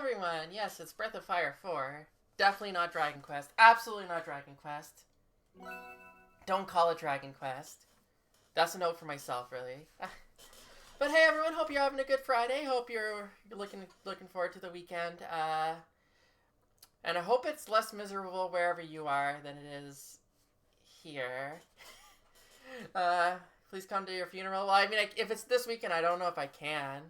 everyone! Yes, it's Breath of Fire 4. Definitely not Dragon Quest. Absolutely not Dragon Quest. Don't call it Dragon Quest. That's a note for myself, really. But hey, everyone! Hope you're having a good Friday. Hope you're looking forward to the weekend. And I hope it's less miserable wherever you are than it is here. Please come to your funeral. Well, I mean, if it's this weekend, I don't know if I can.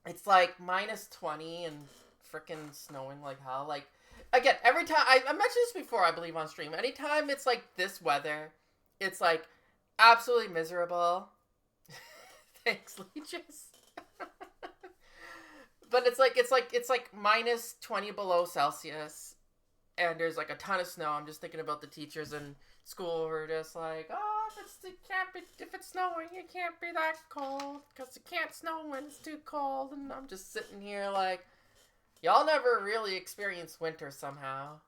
It's like -20 and freaking snowing like hell. Like, again, every time I mentioned this before, I believe on stream. Anytime it's like this weather, it's like absolutely miserable. Thanks, Legis. But it's like -20 below Celsius, and there's like a ton of snow. I'm just thinking about the teachers in school who are just like, oh, if it's snowing, it can't be that cold because it can't snow when it's too cold. And I'm just sitting here like, y'all never really experience winter somehow.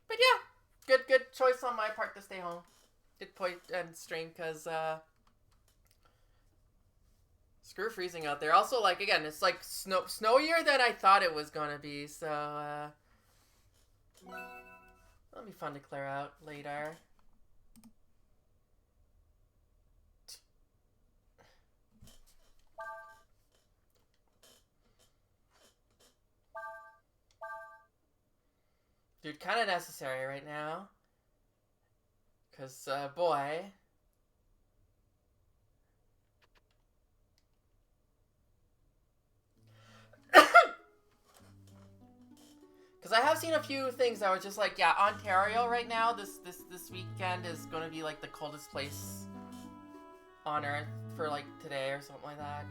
But yeah, good choice on my part to stay home. Good point and stream because screw freezing out there. Also, like, again, it's like snowier than I thought it was gonna be, so that'll be fun to clear out later. Dude, kind of necessary right now. Because, boy. Because I have seen a few things that were just like, yeah, Ontario right now, this weekend is going to be like the coldest place on Earth for like today or something like that.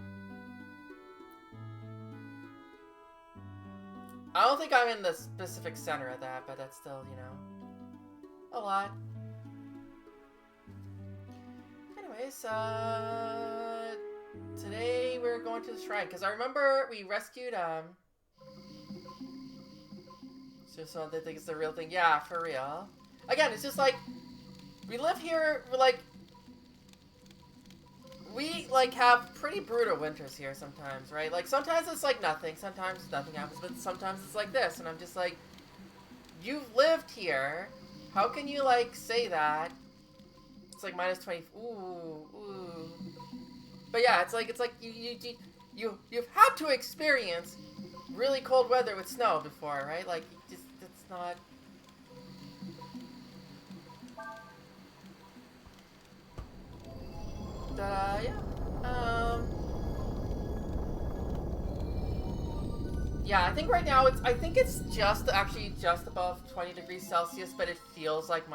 I don't think I'm in the specific center of that, but that's still, you know, a lot. Anyways, today we're going to the shrine, because I remember we rescued, so they think it's the real thing. Yeah, for real. Again, it's just like, we live here, we have pretty brutal winters here sometimes, right? Like, sometimes it's like nothing, sometimes nothing happens, but sometimes it's like this, and I'm just like, you've lived here, how can you, like, say that? It's like -20, ooh. But yeah, it's like you've had to experience really cold weather with snow before, right? Like, it's not... yeah. Yeah, I think right now I think it's just above 20 degrees Celsius, but it feels like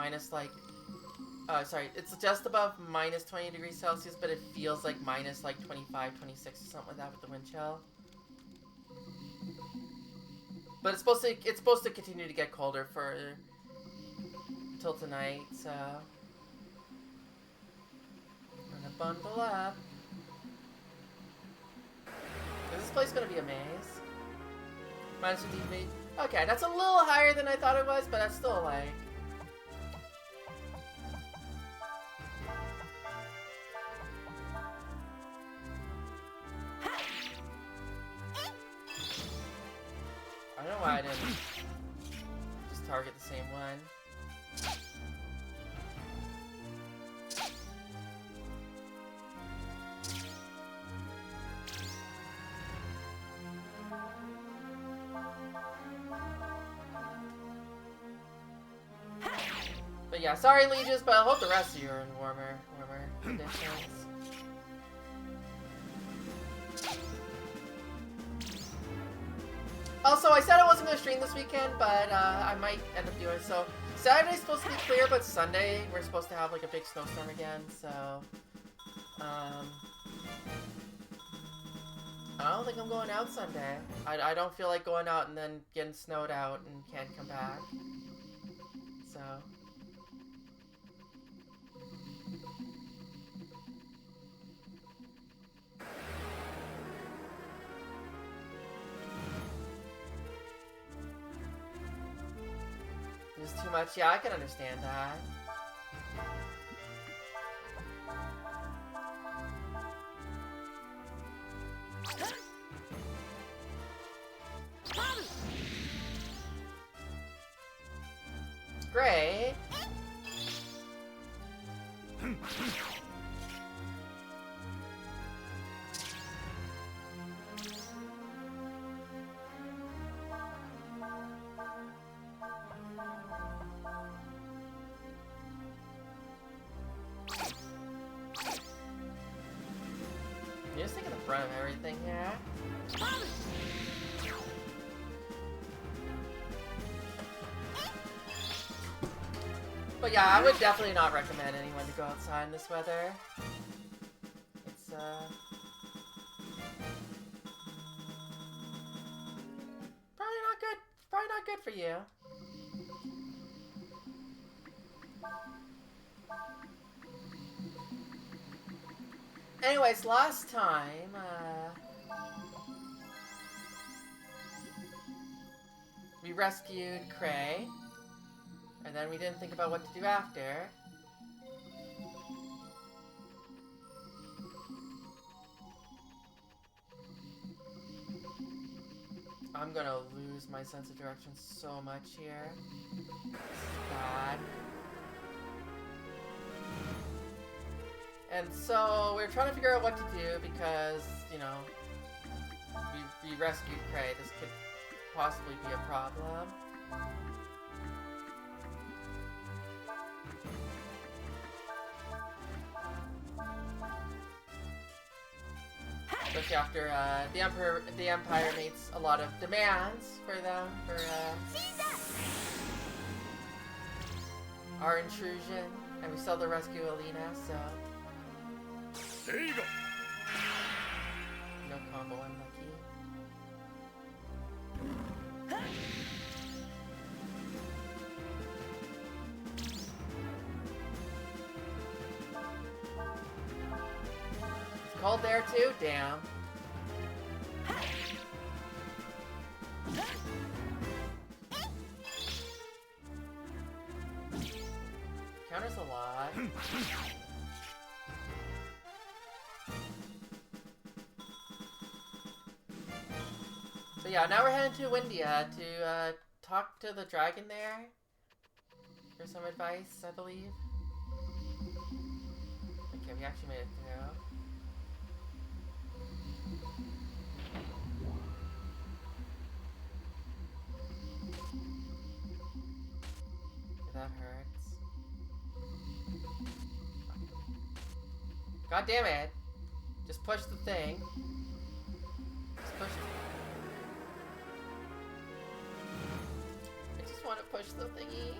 it's just above -20 degrees Celsius, but it feels like -25, 26 or something like that with the wind chill. But it's supposed to continue to get colder till tonight, so I'm gonna bundle up. Is this place gonna be a maze? -50. Okay, that's a little higher than I thought it was, but that's still like... I don't know why I didn't just target the same one. But yeah, sorry, Legis, but I hope the rest of you are in warmer conditions. Also, I said I wasn't going to stream this weekend, but I might end up doing so. Saturday's supposed to be clear, but Sunday we're supposed to have like a big snowstorm again, so... I don't think I'm going out Sunday. I don't feel like going out and then getting snowed out and can't come back. So... Too much. Yeah, I can understand that. Great. You're just thinking the front of everything here. But yeah, I would definitely not recommend anyone to go outside in this weather. It's probably not good. Probably not good for you. Anyways, last time, we rescued Cray, and then we didn't think about what to do after. I'm gonna lose my sense of direction so much here. This is bad. And so we're trying to figure out what to do because, you know, we rescued Cray. This could possibly be a problem. Especially after the Empire makes a lot of demands for them for our intrusion, and we still have to rescue Alina, so. There you go. No combo unlucky. It's cold there too? Damn. Counters a lot. So yeah, now we're heading to Windia to talk to the dragon there for some advice, I believe. Okay, we actually made it through. Okay, that hurts. God damn it! Just push the thing. Just push the... I just want to push the thingy.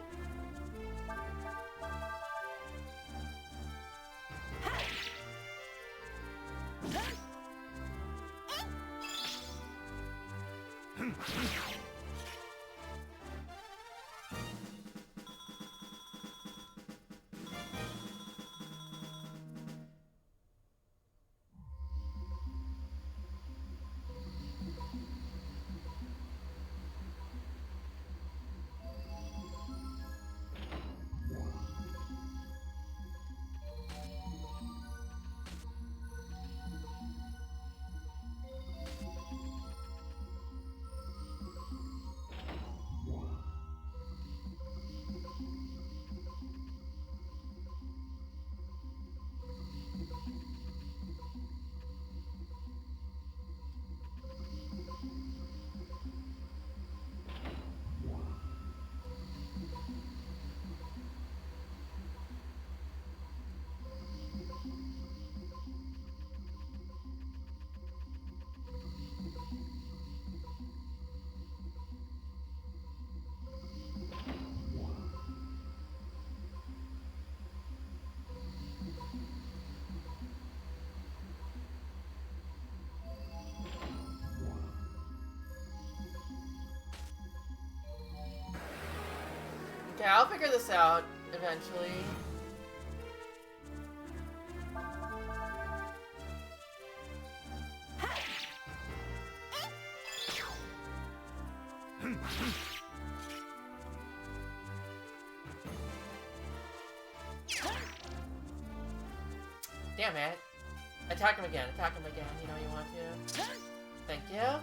Okay, I'll figure this out eventually. Damn it. Attack him again, you know you want to. Thank you.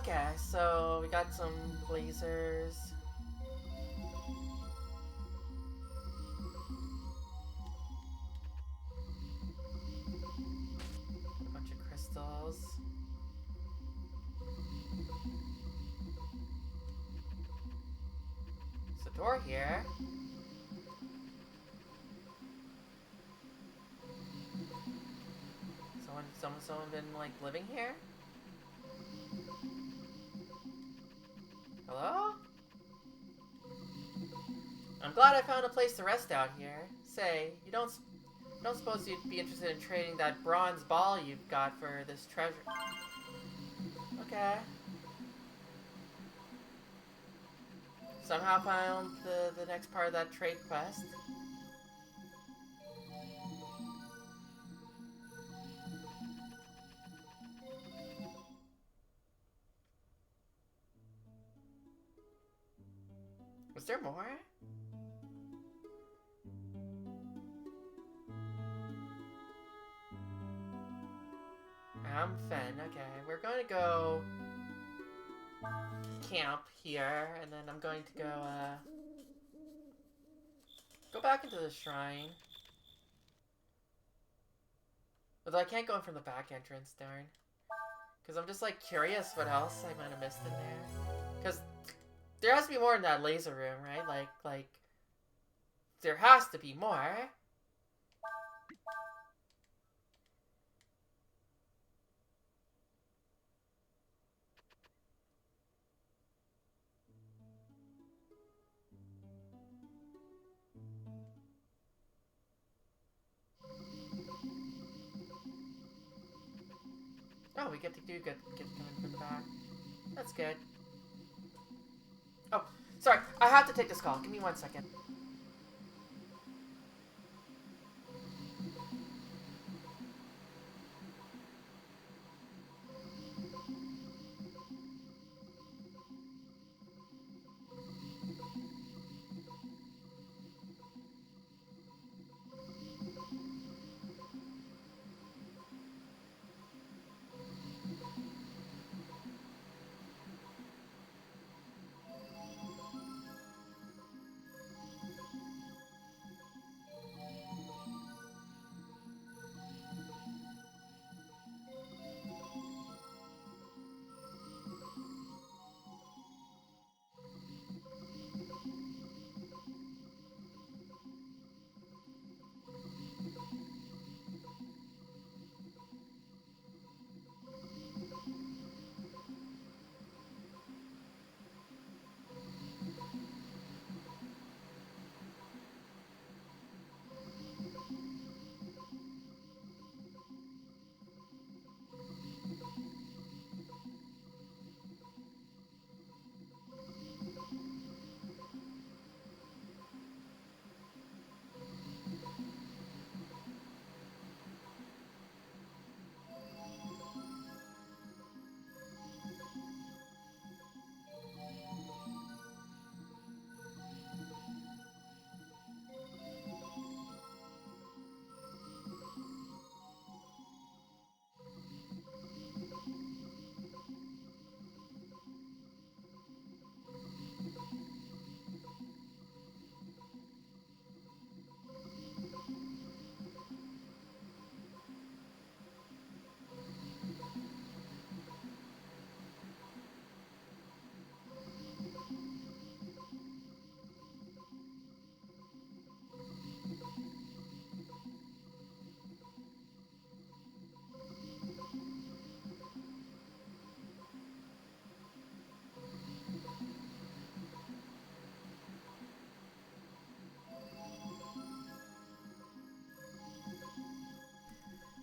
Okay, so we got some lasers. A bunch of crystals. There's a door here. Someone been like living here? Hello? I'm glad I found a place to rest out here. Say, you don't suppose you'd be interested in trading that bronze ball you've got for this treasure? Okay. Somehow found the next part of that trade quest. Was there more? I'm Fen. Okay, we're going to go camp here, and then I'm going to go back into the shrine. Although I can't go in from the back entrance, darn. Because I'm just like curious what else I might have missed in there. Because there has to be more in that laser room, right? Like there has to be more. Oh, we get to get coming from the back. That's good. Oh, sorry. I have to take this call. Give me 1 second.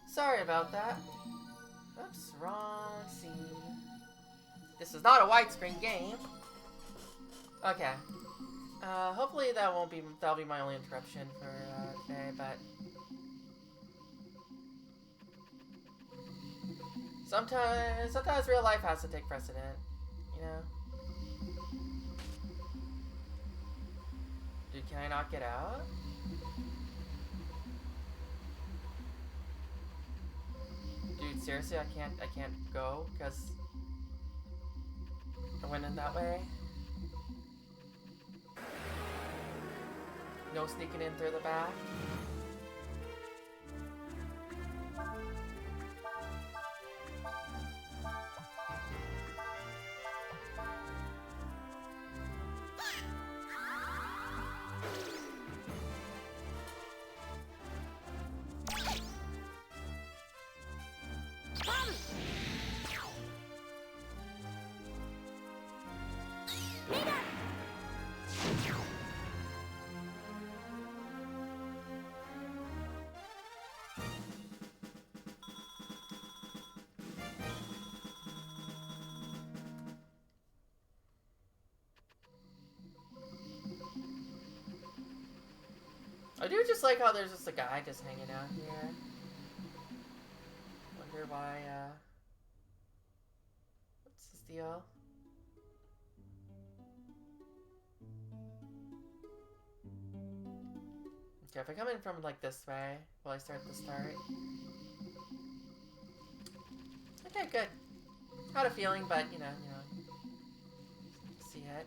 Sorry about that. Oops, wrong scene. This is not a widescreen game. Okay. Hopefully that'll be my only interruption for today, but sometimes real life has to take precedent, you know? Dude, can I not get out? Dude, seriously, I can't go, because in that way. No sneaking in through the back. I do just like how there's just a guy just hanging out here. Wonder why, what's his deal? Okay, if I come in from like this way, will I start the start? Okay, good. Had a feeling, but you know, see it.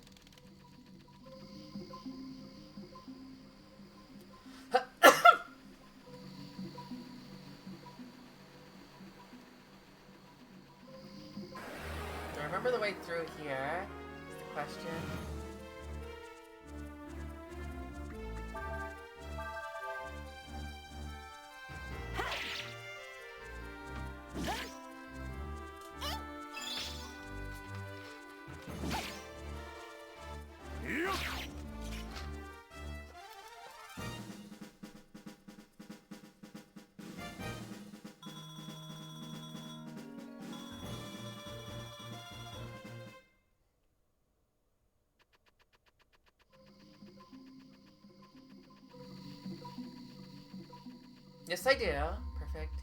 Do I remember the way through here? Is the question. Yes, I do. Perfect.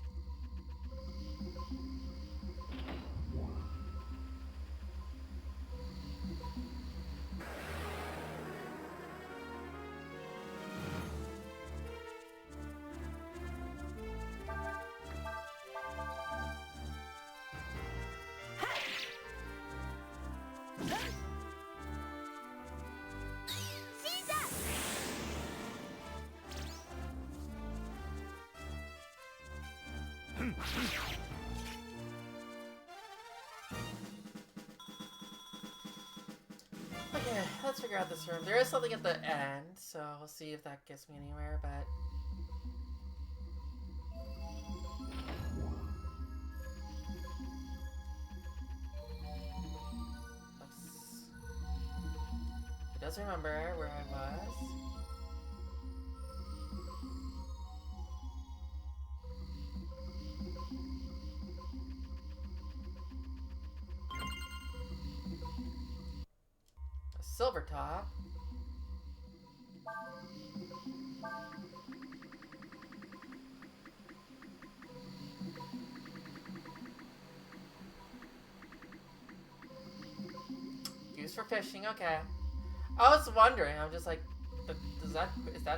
Okay, let's figure out this room. There is something at the end, so we'll see if that gets me anywhere, but... It does remember where I was. A silver top. Used for fishing, okay. I was wondering, I'm just like, is that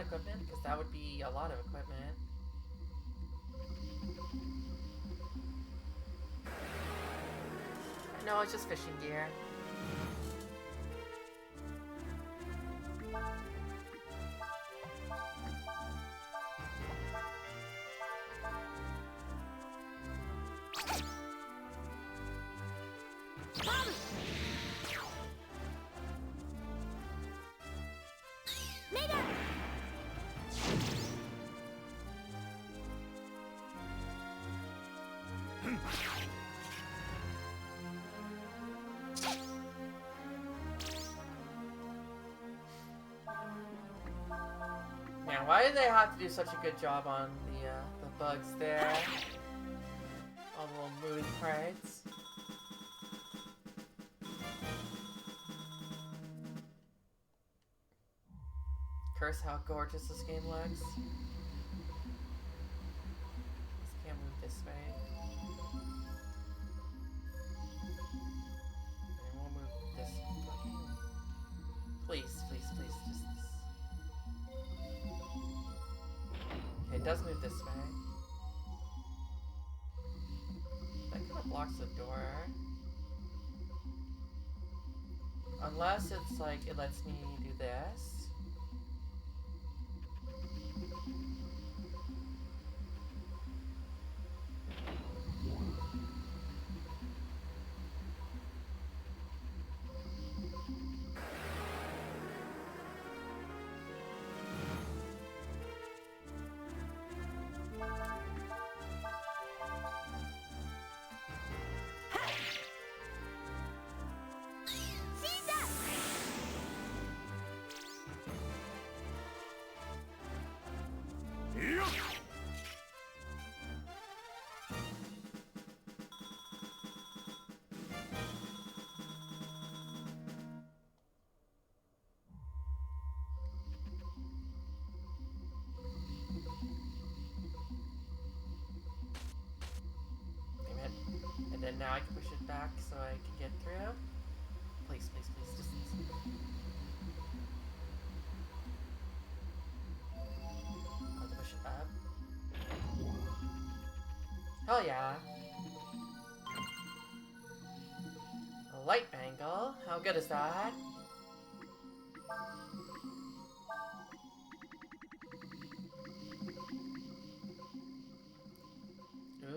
equipment? Because that would be a lot of equipment. No, it's just fishing gear. Man, why did they have to do such a good job on the bugs there? All the little moving parts. Curse how gorgeous this game looks. Just can't move this way. And we'll move this fucking... Please, please, please, just this. Okay, it does move this way. That kind of blocks the door. Unless it's like, it lets me do this. Damn it. And then now I can push it back so I can get through. Please, please, please, distance. I'll have to push it up. Hell yeah. A light bangle. How good is that? Ooh.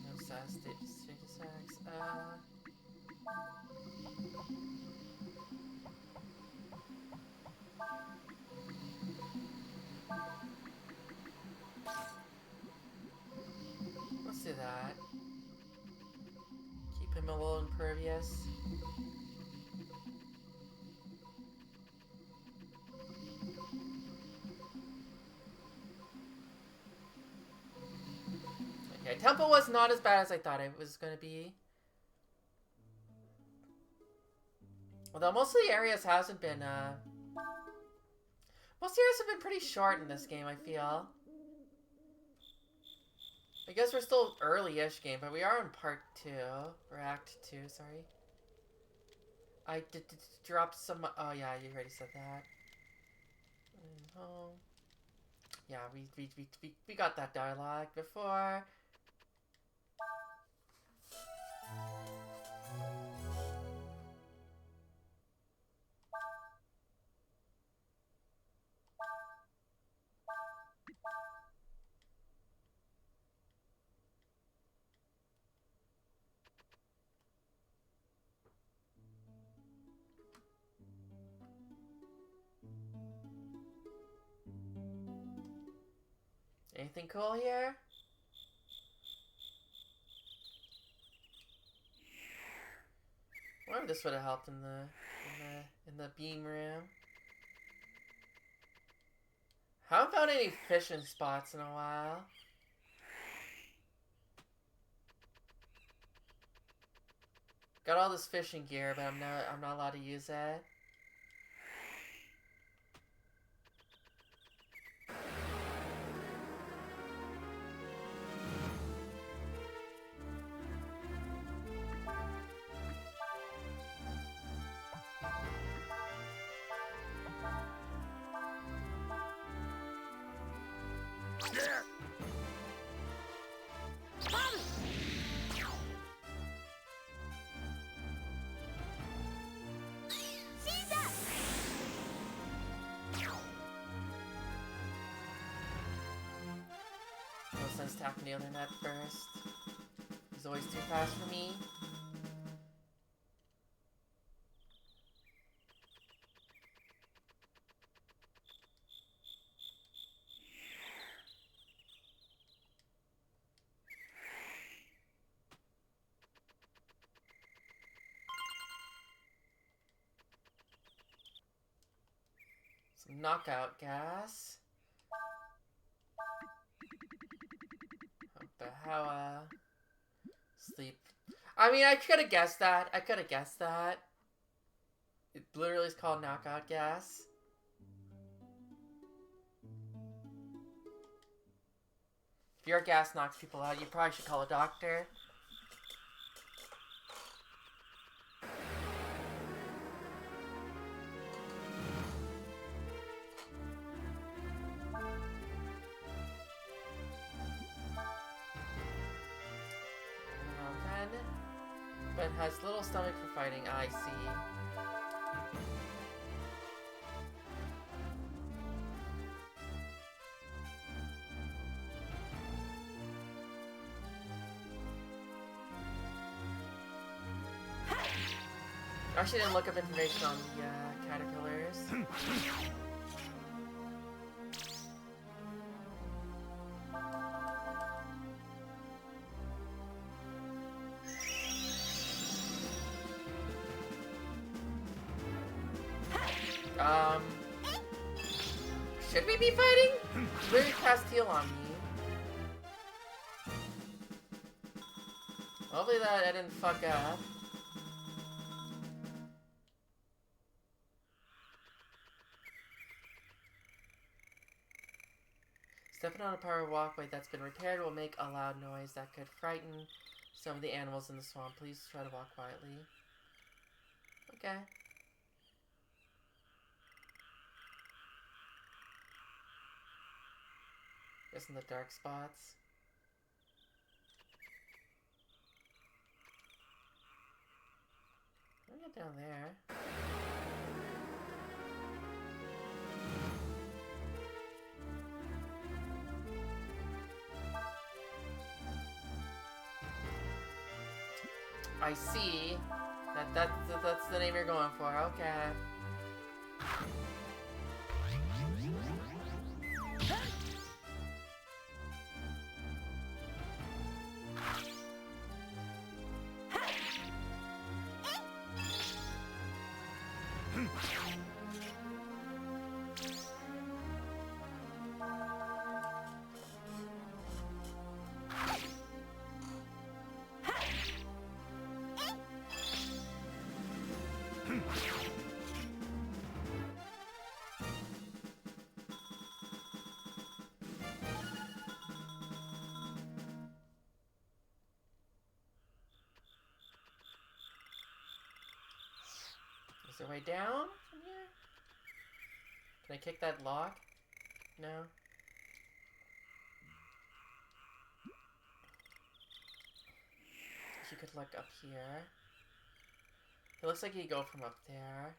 No sass, stage sacks. Let's do that. Keep him a little impervious. Okay, Temple was not as bad as I thought it was gonna be. Although most of the areas hasn't been, most areas have been pretty short in this game, I feel. I guess we're still early-ish game, but we are in part 2. Or act 2, sorry. I did drop some, oh yeah, you already said that. Home. Yeah, we got that dialogue before. Anything cool here? I wonder if this would have helped in the beam room. Haven't found any fishing spots in a while. Got all this fishing gear, but I'm not allowed to use it. No sense attacking the other net first. He's always too fast for me. Some knockout gas. How sleep. I mean, I could have guessed that. It literally is called knockout gas. If your gas knocks people out, you probably should call a doctor. But has little stomach for fighting, I see. I actually didn't look up information on the caterpillars. Should we be fighting? Really cast heal on me. Hopefully that I didn't fuck up. Stepping on a power walkway that's been repaired will make a loud noise that could frighten some of the animals in the swamp. Please try to walk quietly. Okay. Just in the dark spots. Let me get down there. I see. That's the name you're going for. Okay. Is there a way down from here? Can I kick that lock? No? You could look up here. It looks like you go from up there.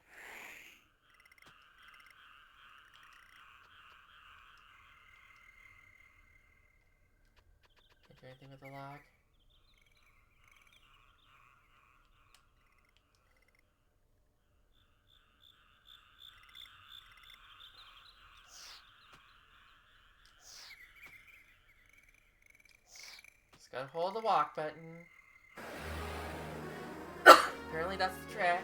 Can't do anything with the lock. Just gotta hold the walk button. Apparently that's the trick.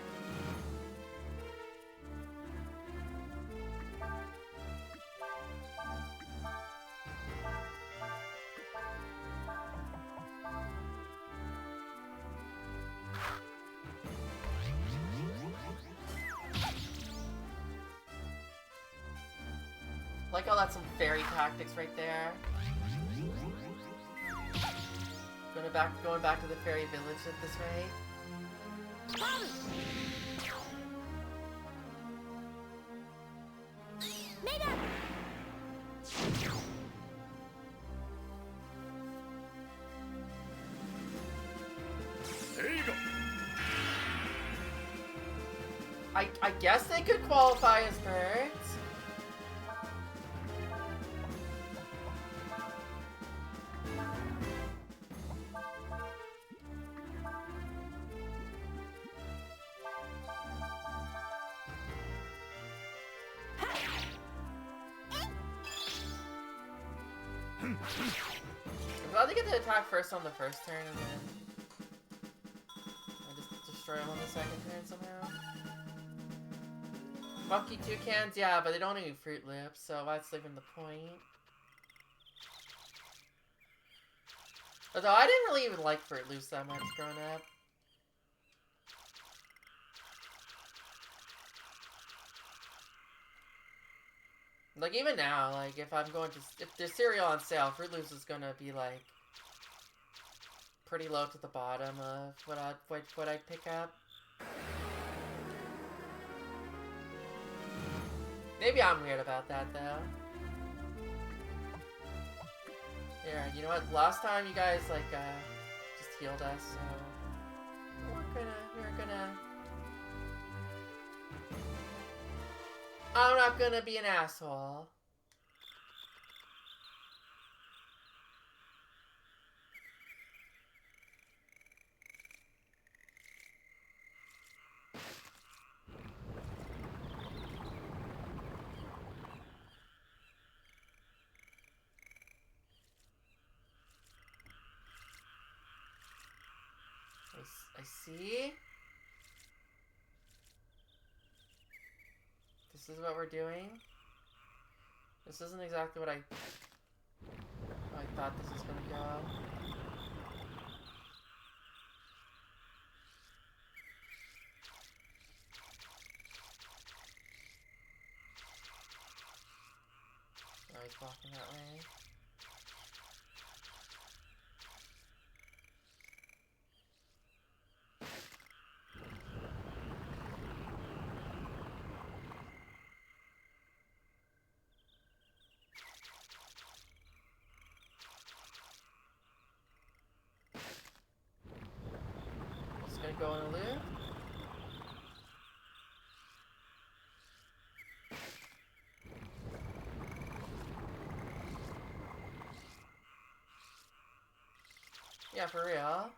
Like how that's some fairy tactics right there. Going back to the fairy village this way. There you go. I guess they could qualify as birds. I'm glad they get to attack first on the first turn and then I just destroy them on the second turn somehow. Monkey toucans, yeah, but they don't eat Fruit Loops, so that's leaving the point. Although I didn't really even like Fruit Loops that much growing up. Like, even now, like, if I'm going to... If there's cereal on sale, Fruit Loops is gonna be, like... pretty low to the bottom of what I'd pick up. Maybe I'm weird about that, though. Yeah, you know what? Last time you guys, like, just healed us, so... I'm not gonna be an asshole. I see. This is what we're doing. This isn't exactly what I thought this was gonna go. Now he's walking that way. Just gonna go in a loop. Yeah, for real.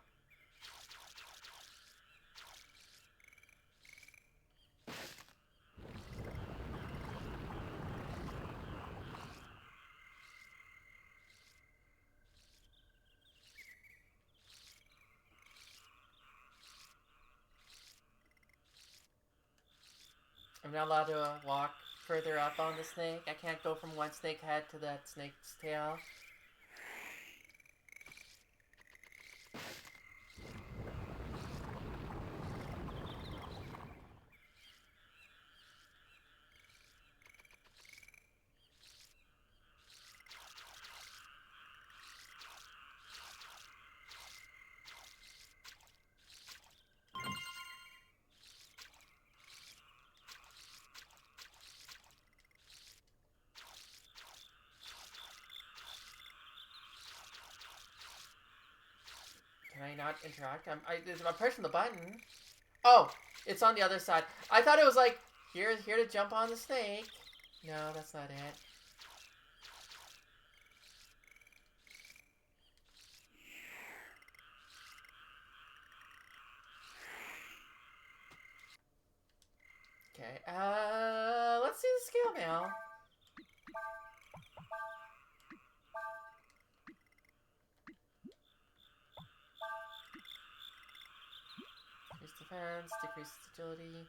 I'm not allowed to walk further up on the snake. I can't go from one snake head to that snake's tail. Can I not interact? I'm pressing the button. Oh, it's on the other side. I thought it was like, here to jump on the snake. No, that's not it. Okay, let's see the scale mail. Increase defense, decrease agility.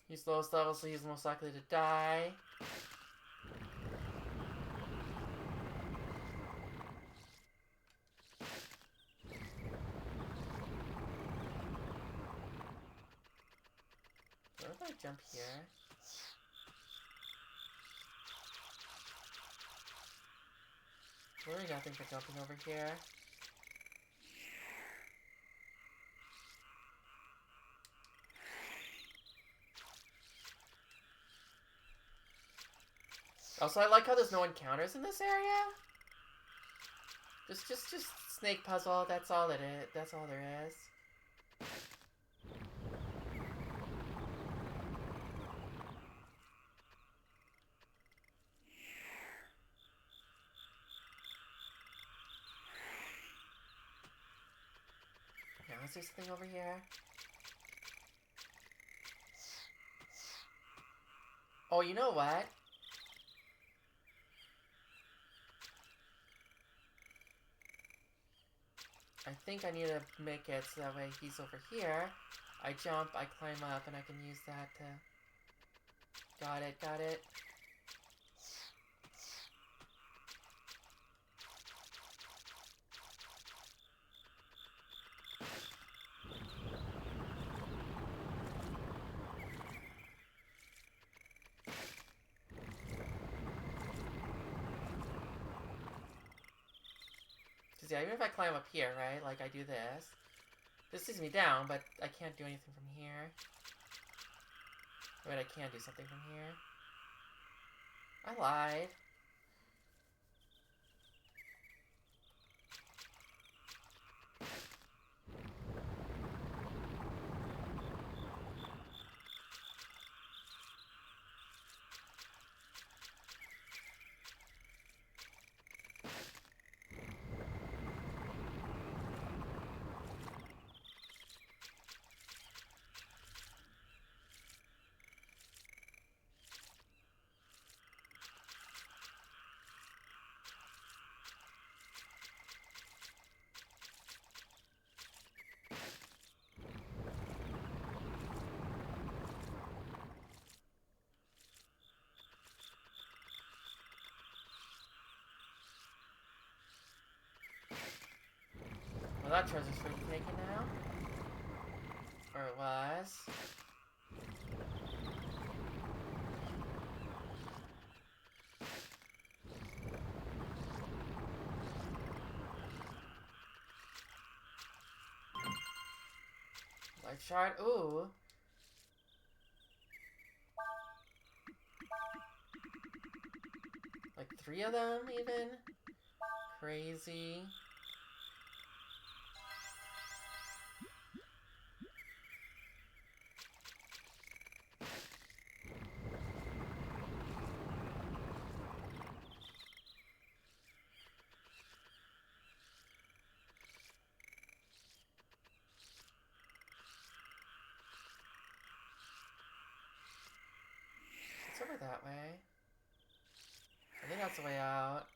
He's lowest level, so he's most likely to die. What if I jump here? Really nothing for jumping over here. Also, I like how there's no encounters in this area. Just snake puzzle. That's all it is. That's all there is. Now is there something over here? Oh, you know what? I think I need to make it so that way he's over here. I jump, I climb up, and I can use that to... Got it, got it. Because yeah, even if I climb up here, right, like I do this takes me down, but I can't do anything from here. Wait, I can do something from here. I lied. treasure's for the taking now. Or it was. Life shard. Ooh. Like 3 of them, even? Crazy. It's over that way. I think that's the way out.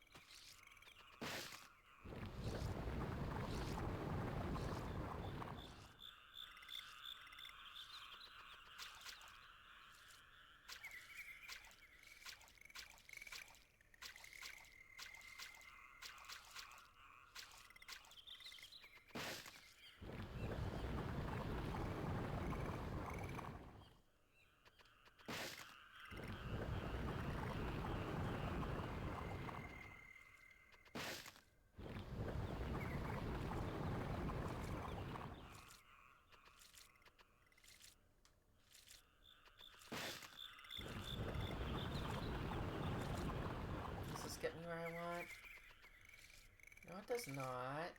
Does this get me where I want? No, it does not.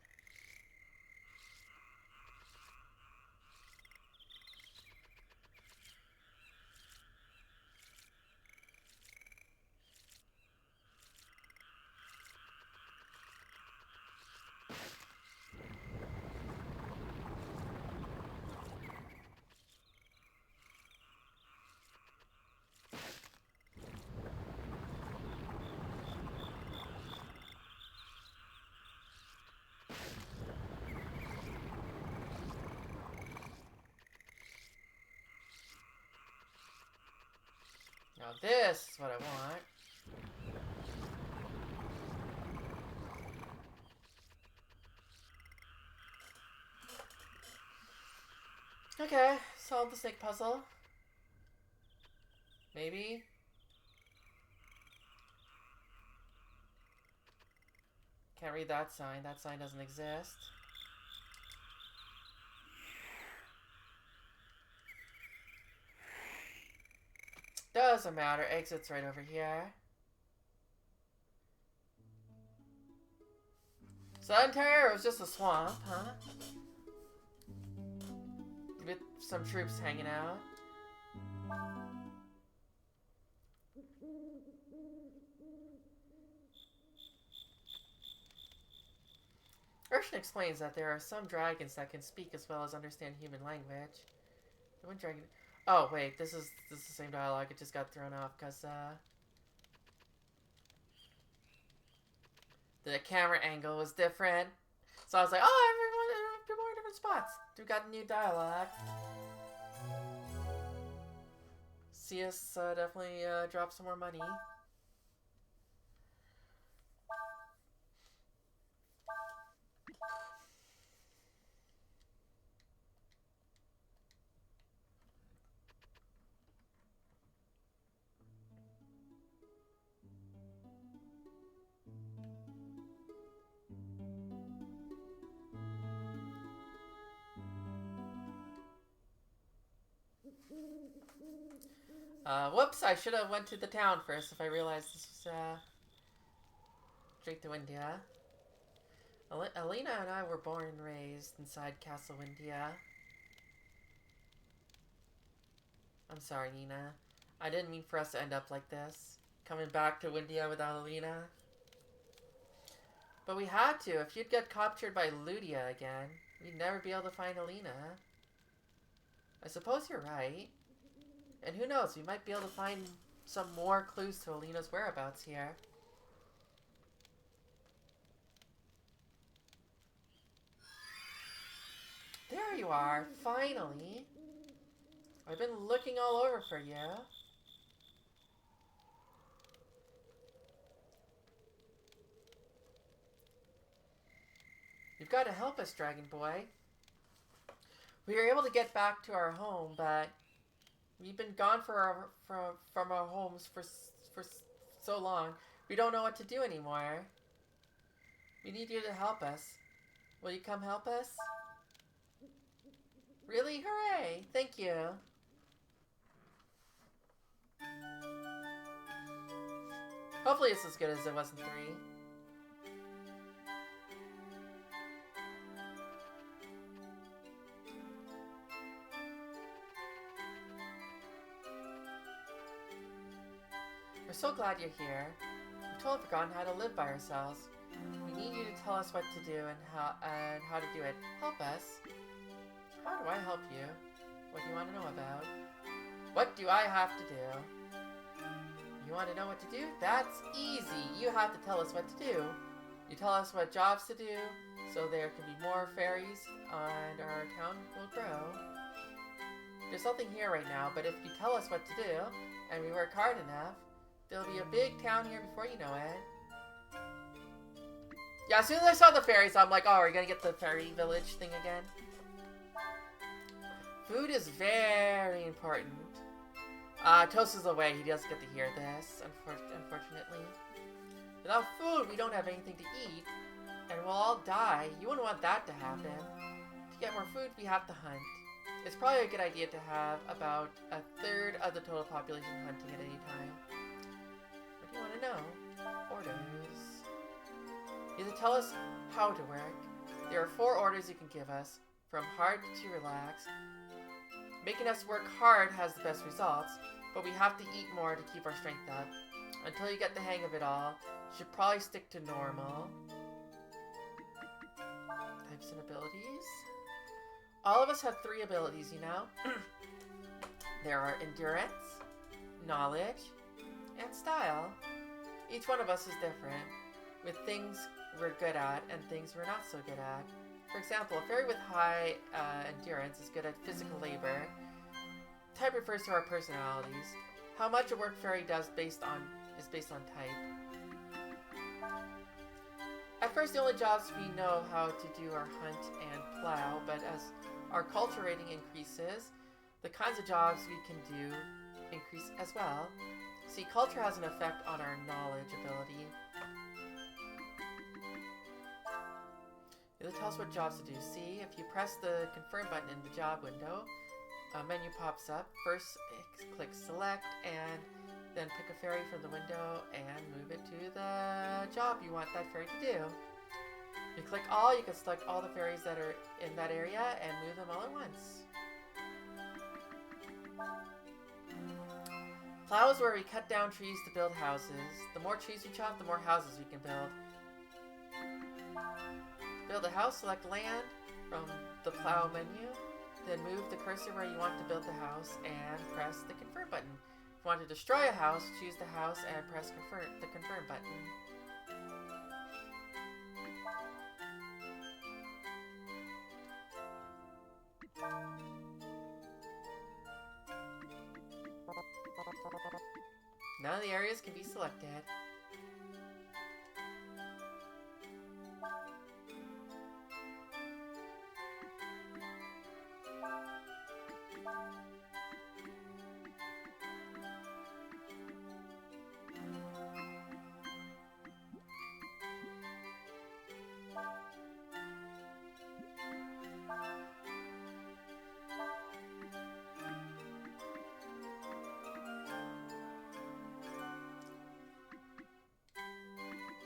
Now this is what I want. Okay, solve the snake puzzle. Maybe. Can't read that sign. That sign doesn't exist. Doesn't matter. Exit's right over here. So that entire area was just a swamp, huh? With some troops hanging out. Urshan explains that there are some dragons that can speak as well as understand human language. The one dragon... Oh, wait, this is the same dialogue. It just got thrown off because, the camera angle was different. So I was like, oh, people are in different spots. We got new dialogue. See us definitely drop some more money. Whoops, I should have went to the town first if I realized this was, straight to India. Alina and I were born and raised inside Castle India. I'm sorry, Nina. I didn't mean for us to end up like this. Coming back to India without Alina. But we had to. If you'd get captured by Ludia again, we'd never be able to find Alina. I suppose you're right. And who knows, we might be able to find some more clues to Alina's whereabouts here. There you are, finally. I've been looking all over for you. You've got to help us, Dragon Boy. We were able to get back to our home, but we've been gone from our homes for so long. We don't know what to do anymore. We need you to help us. Will you come help us? Really? Hooray! Thank you. Hopefully it's as good as it was in 3. We're so glad you're here. We've totally forgotten how to live by ourselves. We need you to tell us what to do and how to do it. Help us. How do I help you? What do you want to know about? What do I have to do? You want to know what to do? That's easy. You have to tell us what to do. You tell us what jobs to do, so there can be more fairies and our town will grow. There's nothing here right now, but if you tell us what to do, and we work hard enough, there'll be a big town here before you know it. Yeah, as soon as I saw the fairies, I'm like, oh, are we gonna get the fairy village thing again? Food is very important. Toast is away. He doesn't get to hear this, unfortunately. Without food, we don't have anything to eat, and we'll all die. You wouldn't want that to happen. To get more food, we have to hunt. It's probably a good idea to have about 1/3 of the total population hunting at any time. What do you want to know? Orders. You have to tell us how to work. There are 4 orders you can give us, from hard to relaxed. Making us work hard has the best results, but we have to eat more to keep our strength up. Until you get the hang of it all, you should probably stick to normal. Types and abilities. All of us have 3 abilities, you know? There are endurance, knowledge, and style. Each one of us is different, with things we're good at and things we're not so good at. For example, a fairy with high endurance is good at physical labor. Type refers to our personalities. How much a work fairy does is based on type. At first, the only jobs we know how to do are hunt and plow, but as our culture rating increases, the kinds of jobs we can do increase as well. See, culture has an effect on our knowledge ability. It'll tell us what jobs to do. See, if you press the confirm button in the job window, a menu pops up. First, click select and then pick a fairy from the window and move it to the job you want that fairy to do. You click all, you can select all the fairies that are in that area and move them all at once. Plow is where we cut down trees to build houses. The more trees we chop, the more houses we can build. Build a house, select land from the plow menu, then move the cursor where you want to build the house and press the confirm button. If you want to destroy a house, choose the house and press the confirm button. None of the areas can be selected.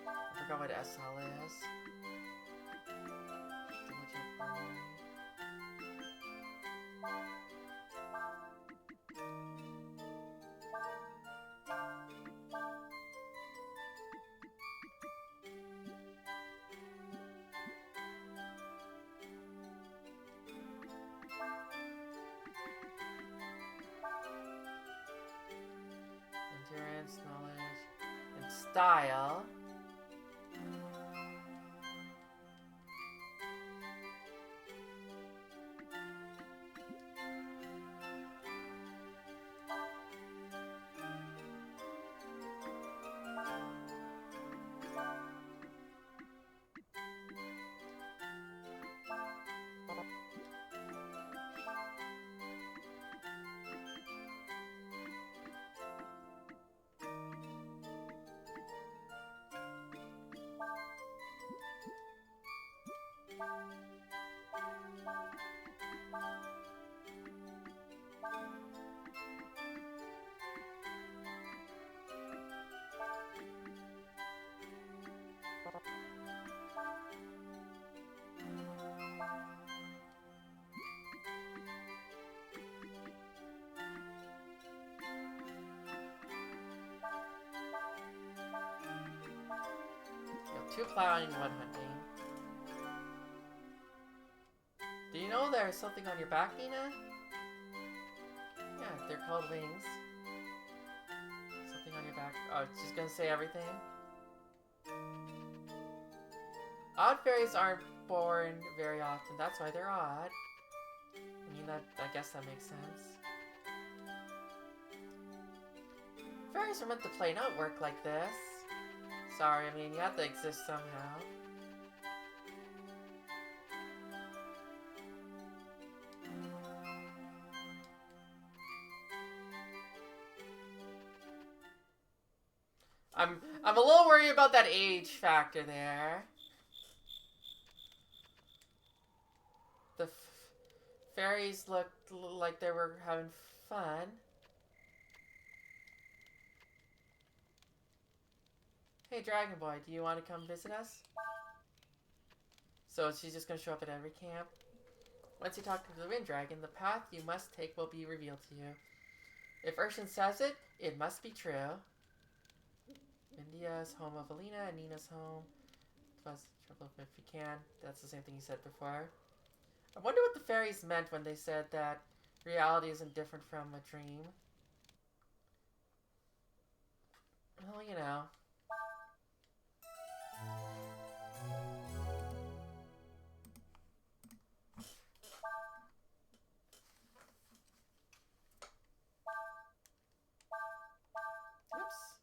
I forgot what SL is. Diligent Boy. Endurance, knowledge, and style. Two plowing, one hunting. Do you know there's something on your back, Nina? Yeah, they're called wings. Something on your back. Oh, she's gonna say everything? Odd fairies aren't born very often. That's why they're odd. I mean, I guess that makes sense. Fairies are meant to play, not work like this. Sorry, I mean, you have to exist somehow. I'm a little worried about that age factor there. The fairies looked like they were having fun. Hey, Dragon Boy, do you want to come visit us? So she's just going to show up at every camp. Once you talk to the Wind Dragon, the path you must take will be revealed to you. If Urshan says it, it must be true. India's home of Alina, and Nina's home. Plus, trouble if you can. That's the same thing you said before. I wonder what the fairies meant when they said that reality isn't different from a dream. Well, you know. Oops.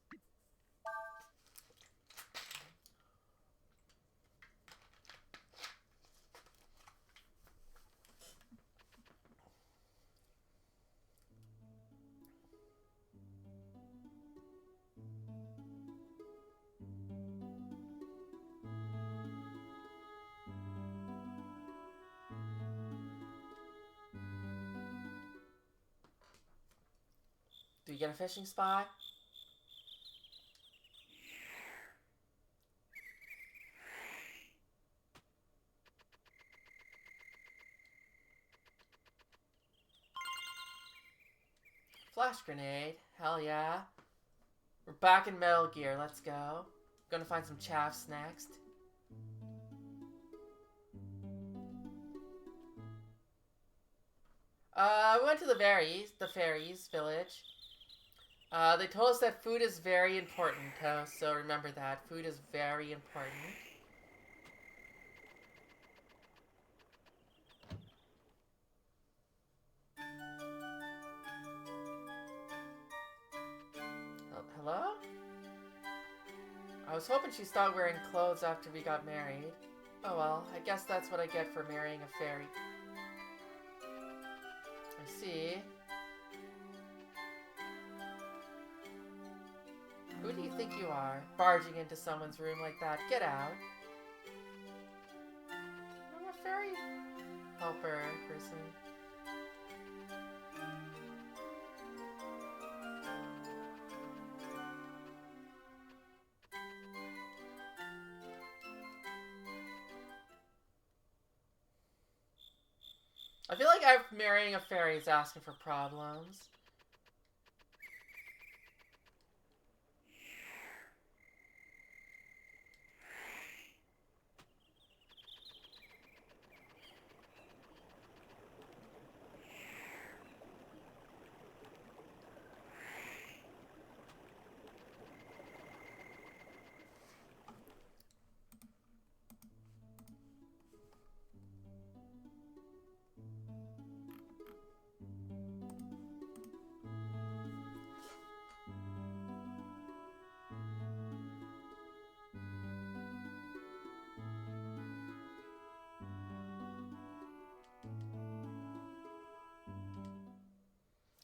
Do you get a fishing spot? Flash grenade. Hell yeah. We're back in Metal Gear. Let's go. Gonna find some chaffs next. We went to the fairies village. They told us that food is very important, so remember that. Food is very important. Hello? I was hoping she'd stop wearing clothes after we got married. Oh well, I guess that's what I get for marrying a fairy. I see. Who do you think you are? Barging into someone's room like that. Get out. I'm a fairy helper person. I feel like marrying a fairy is asking for problems.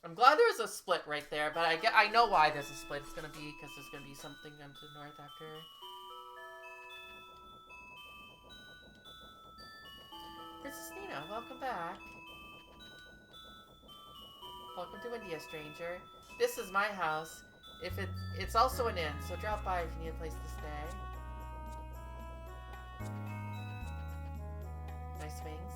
I'm glad there's a split right there, but I know why there's a split. It's gonna be because there's gonna be something to the north after. Princess Nina, welcome back. Welcome to India, stranger. This is my house. It's also an inn, so drop by if you need a place to stay. Nice wings.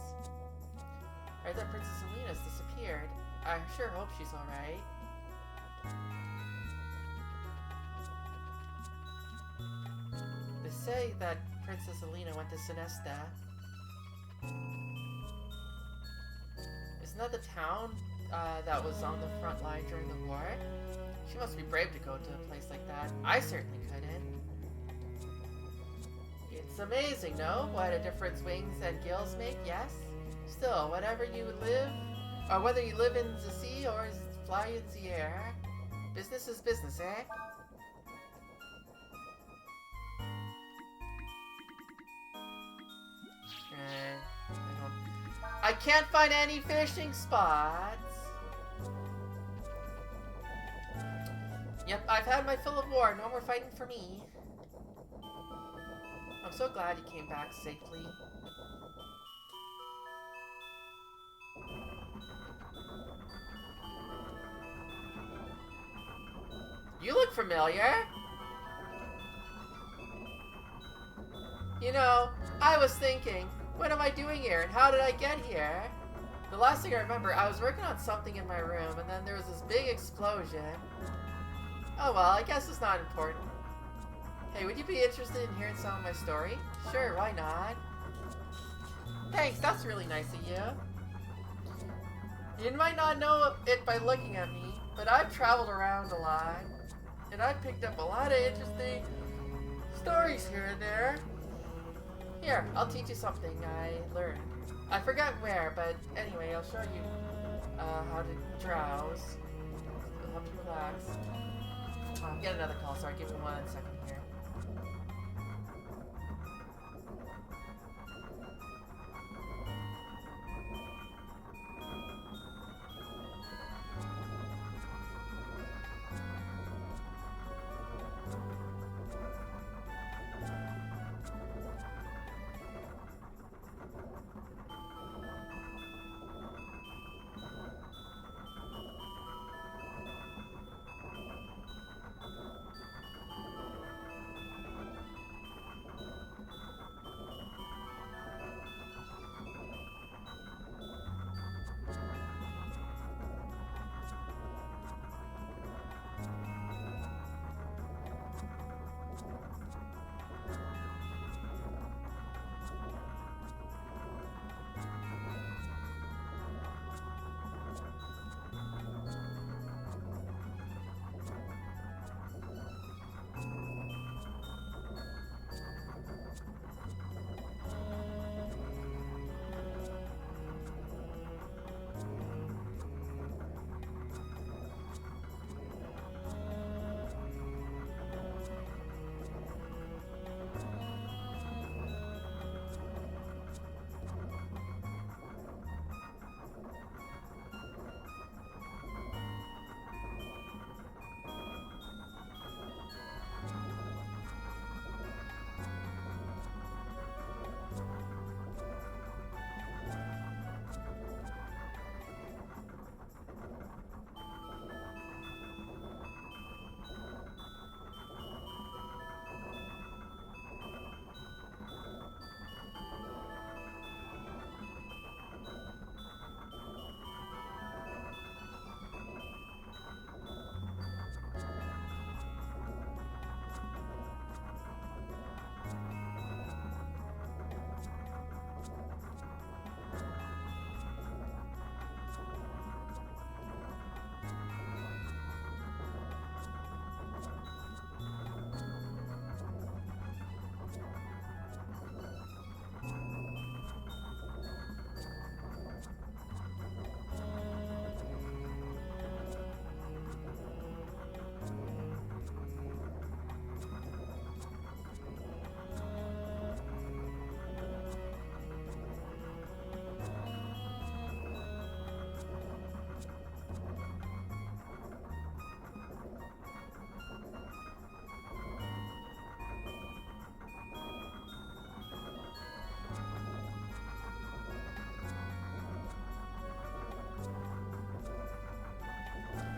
I heard that Princess Alina's disappeared. I sure hope she's alright. They say that Princess Alina went to Sinesta. Isn't that the town that was on the front line during the war? She must be brave to go to a place like that. I certainly couldn't. It's amazing, no? What a difference wings and gills make, yes? Still, whatever you live, or whether you live in the sea or fly in the air, business is business, eh? I can't find any fishing spots. Yep, I've had my fill of war. No more fighting for me. I'm so glad you came back safely. You look familiar. You know, I was thinking, what am I doing here and how did I get here? The last thing I remember, I was working on something in my room and then there was this big explosion. Oh well, I guess it's not important. Hey, would you be interested in hearing some of my story? Sure, why not? Thanks, that's really nice of you. You might not know it by looking at me, but I've traveled around a lot. And I've picked up a lot of interesting stories here and there. Here, I'll teach you something I learned. I forgot where, but anyway, I'll show you how to drowse. It'll help you relax. Get another call, sorry, give me 1 second here.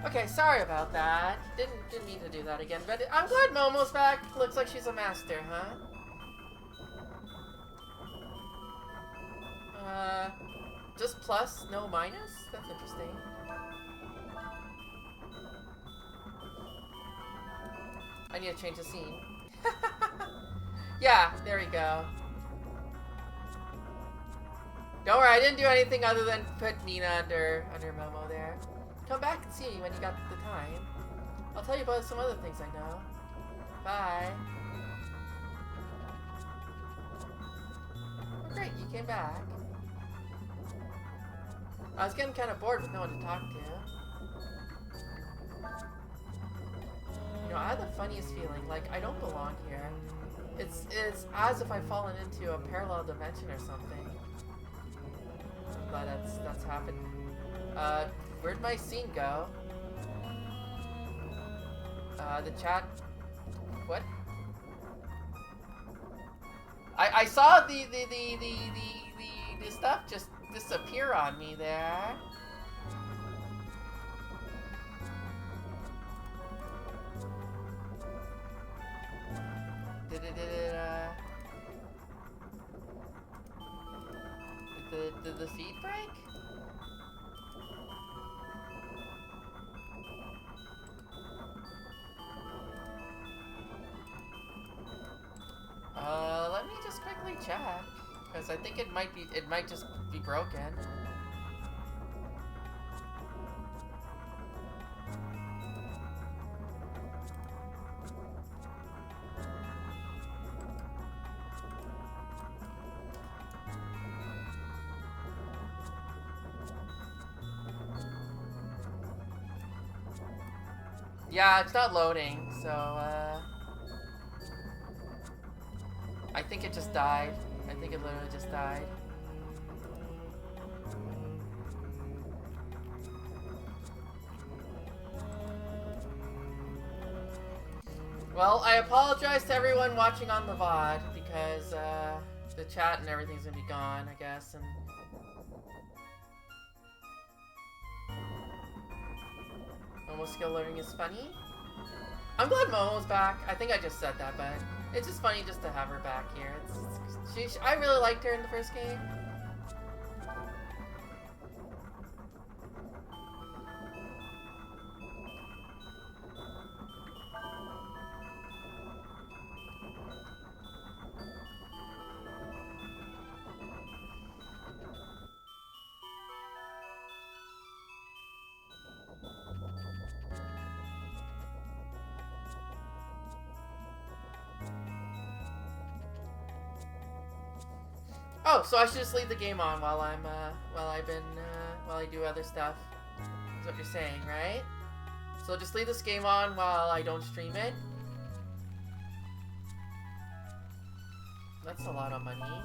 Okay, sorry about that. Didn't mean to do that again, but I'm glad Momo's back. Looks like she's a master, huh? Just plus, no minus? That's interesting. I need to change the scene. Yeah, there we go. Don't worry, I didn't do anything other than put Nina under Momo there. Come back and see me when you got the time. I'll tell you about some other things I know. Bye. Oh great, you came back. I was getting kind of bored with no one to talk to. You know, I have the funniest feeling, like I don't belong here. It's as if I've fallen into a parallel dimension or something. I'm glad that's happened. Where'd my scene go? The chat. What? I saw the stuff just disappear on me there. Did the feed break? Let me just quickly check, because I think it might just be broken. Yeah, it's not loading, so, I think it just died. I think it literally just died. Well, I apologize to everyone watching on the VOD, because, the chat and everything's gonna be gone, I guess, and... Momo skill learning is funny. I'm glad Momo's back. I think I just said that, but it's just funny just to have her back here. I really liked her in the first game. Oh, so I should just leave the game on while I do other stuff. Is what you're saying, right? So just leave this game on while I don't stream it. That's a lot of money.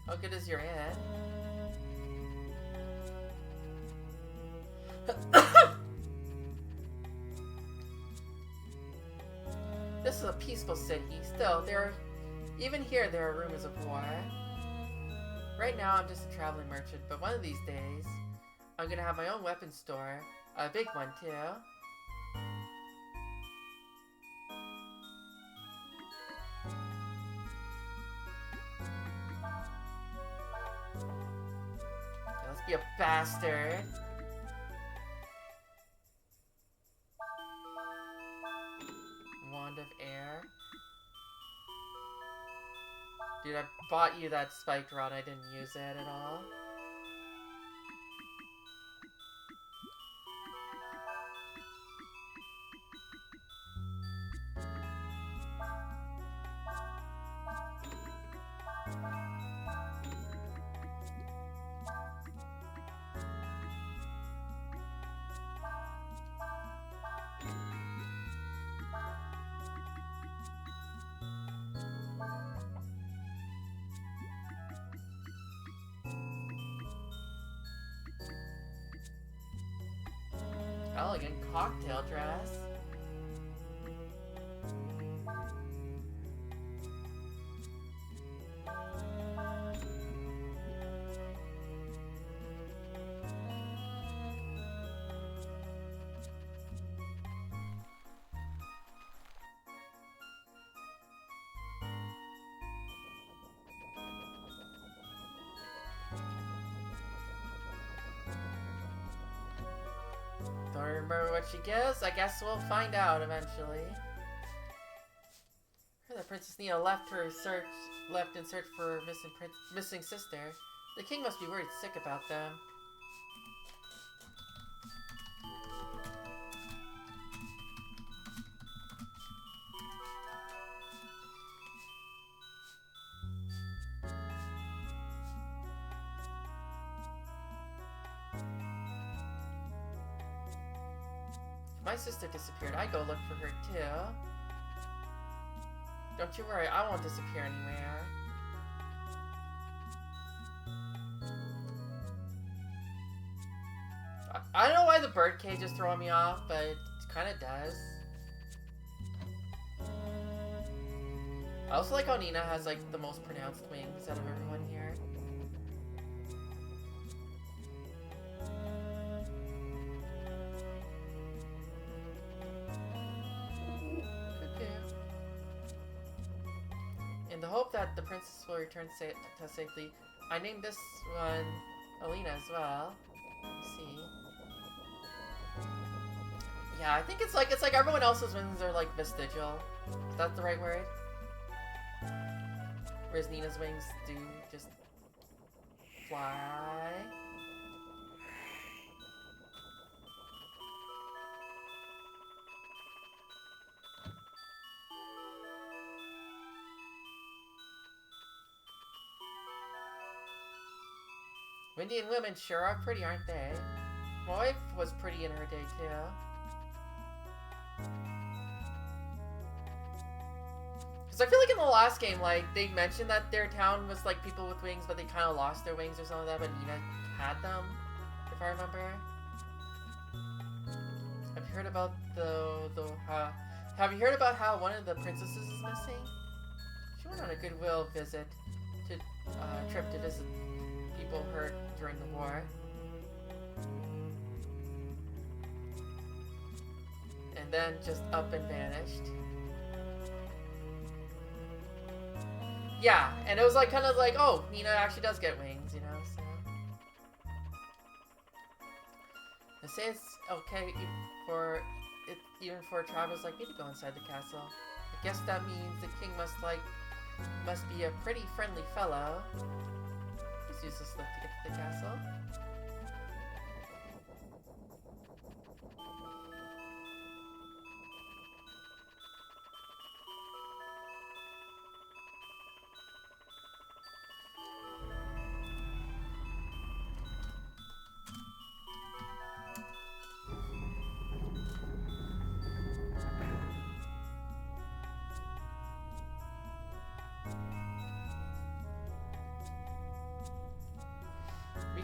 How good is your aunt? This is a peaceful city. Still, even here, there are rumors of war. Right now, I'm just a traveling merchant, but one of these days, I'm gonna have my own weapons store. A big one, too. Okay, let's be a bastard. Wand of Air. Dude, I bought you that spiked rod. I didn't use it at all. Elegant cocktail dress. remember what she gives? I guess we'll find out eventually. Heard that Princess Nina left in search for her missing sister. The king must be worried sick about them. My sister disappeared. I go look for her too. Don't you worry, I won't disappear anywhere. I don't know why the bird cage is throwing me off, but it kind of does. I also like how Nina has like the most pronounced wings out of everyone here. In the hope that the princess will return safely, I named this one Alina as well. Let's see. Yeah, I think it's like everyone else's wings are like vestigial. Is that the right word? Whereas Nina's wings do just fly. Indian women sure are pretty, aren't they? My wife was pretty in her day, too. Because I feel like in the last game, like, they mentioned that their town was, like, people with wings, but they kind of lost their wings or something like that, but Nina had them, if I remember. Have you heard about have you heard about how one of the princesses is missing? She went on a goodwill visit trip to visit people hurt during the war. And then just up and vanished. Yeah, and it was like kind of like, oh, Nina actually does get wings, you know, so. They say it's okay even for travelers like me to go inside the castle. I guess that means the king must be a pretty friendly fellow. Just use this lift to get to the castle.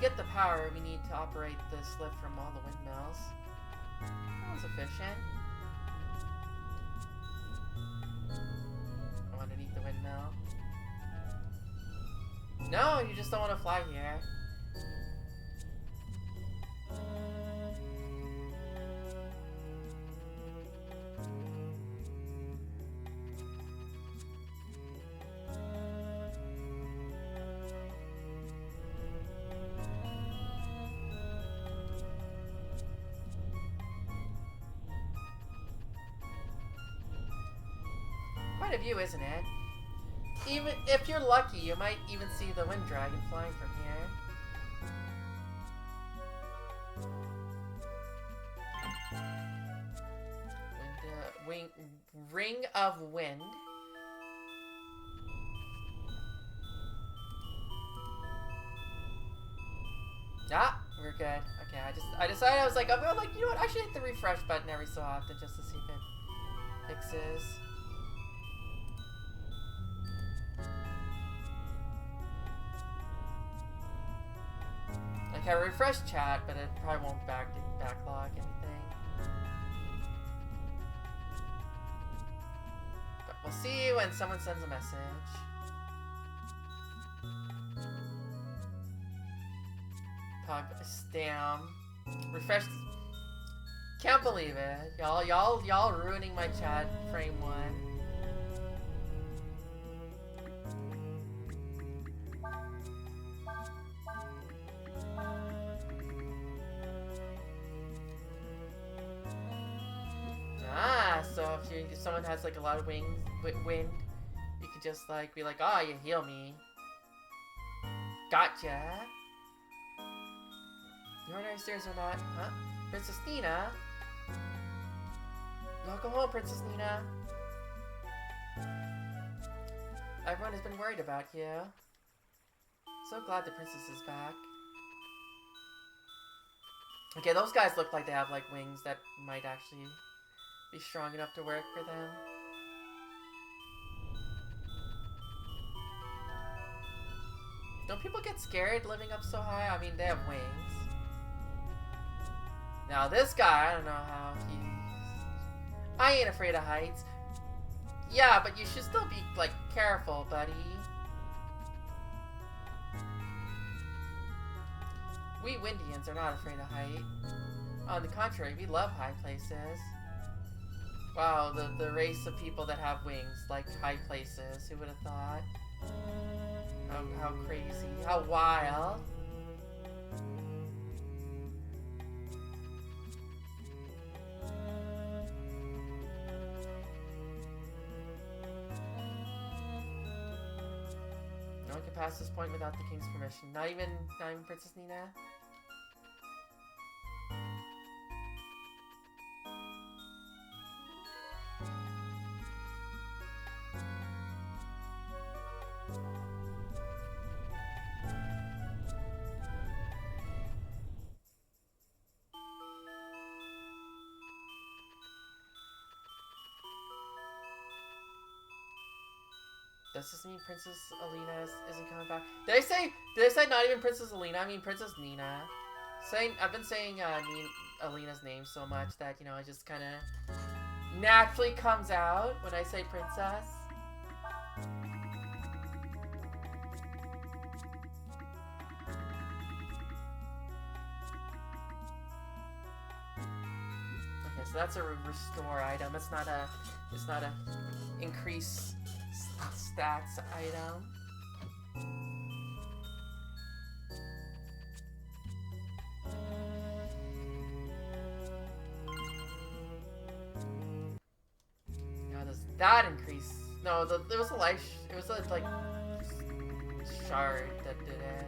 Get the power we need to operate this lift from all the windmills. That was efficient. Go underneath the windmill. No, you just don't want to fly here. Quite a view, isn't it? Even if you're lucky, you might even see the wind dragon flying from here. Ring of wind. Ah, we're good. Okay, I decided I was like, I'm like, you know what? I should hit the refresh button every so often just to see if it fixes. Like I refreshed chat, but it probably won't backlog anything. But we'll see when someone sends a message. Pog stam. Refresh. Can't believe it. Y'all ruining my chat frame 1. Yeah, so if someone has like a lot of wind, you could just like be like, oh, you heal me. Gotcha. You ordinary stairs or not, huh? Princess Nina? Welcome home, Princess Nina. Everyone has been worried about you. So glad the princess is back. Okay, those guys look like they have like wings that might actually be strong enough to work for them. Don't people get scared living up so high? I mean, they have wings. Now this guy, I don't know how I ain't afraid of heights. Yeah, but you should still be, like, careful, buddy. We Windians are not afraid of height. On the contrary, we love high places. Wow, the race of people that have wings like high places. Who would have thought? How crazy. How wild. No one can pass this point without the king's permission. Not even Princess Nina? Does this mean Princess Alina isn't coming back? Did I say not even Princess Alina? I mean Princess Nina. I've been saying Alina's name so much that, you know, it just kind of naturally comes out when I say princess. Okay, so that's a restore item. It's not a increase stats item. Now does that increase? No, there was a life. It was a like shard that did it.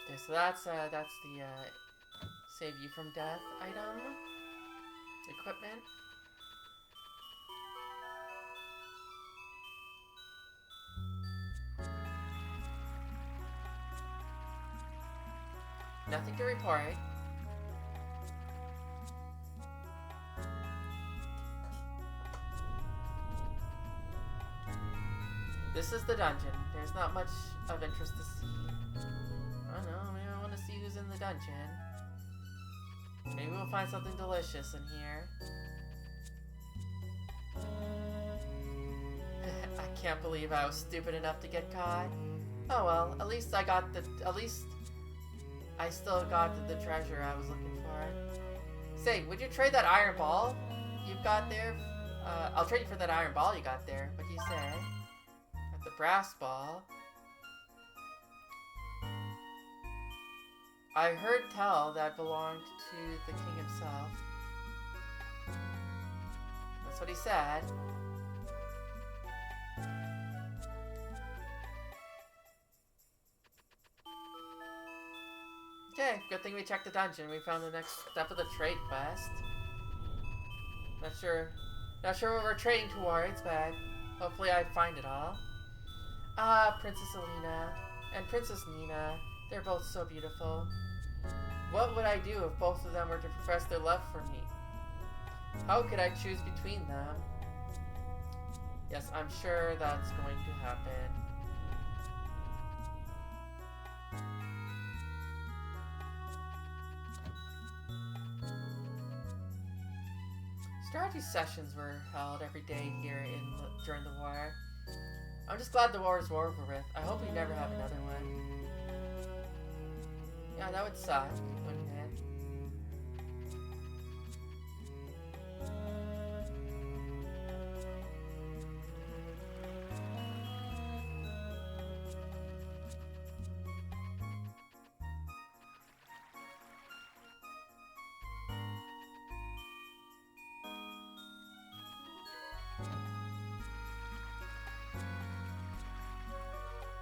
Okay, so that's the save you from death item. Equipment. Nothing to report. This is the dungeon. There's not much of interest to see. I don't know, maybe I want to see who's in the dungeon. Maybe we'll find something delicious in here. I can't believe I was stupid enough to get caught. Oh well, at least I still got the treasure I was looking for. Say, would you trade that iron ball you've got there? I'll trade you for that iron ball you got there. What do you say? Got the brass ball. I heard tell that belonged to the king himself. That's what he said. Okay, good thing we checked the dungeon. We found the next step of the trade quest. Not sure what we're trading towards, but hopefully I find it all. Ah, Princess Alina and Princess Nina. They're both so beautiful. What would I do if both of them were to profess their love for me? How could I choose between them? Yes, I'm sure that's going to happen. Strategy sessions were held every day here during the war. I'm just glad the war is over with. I hope we never have another one. Yeah, that would suck, wouldn't it?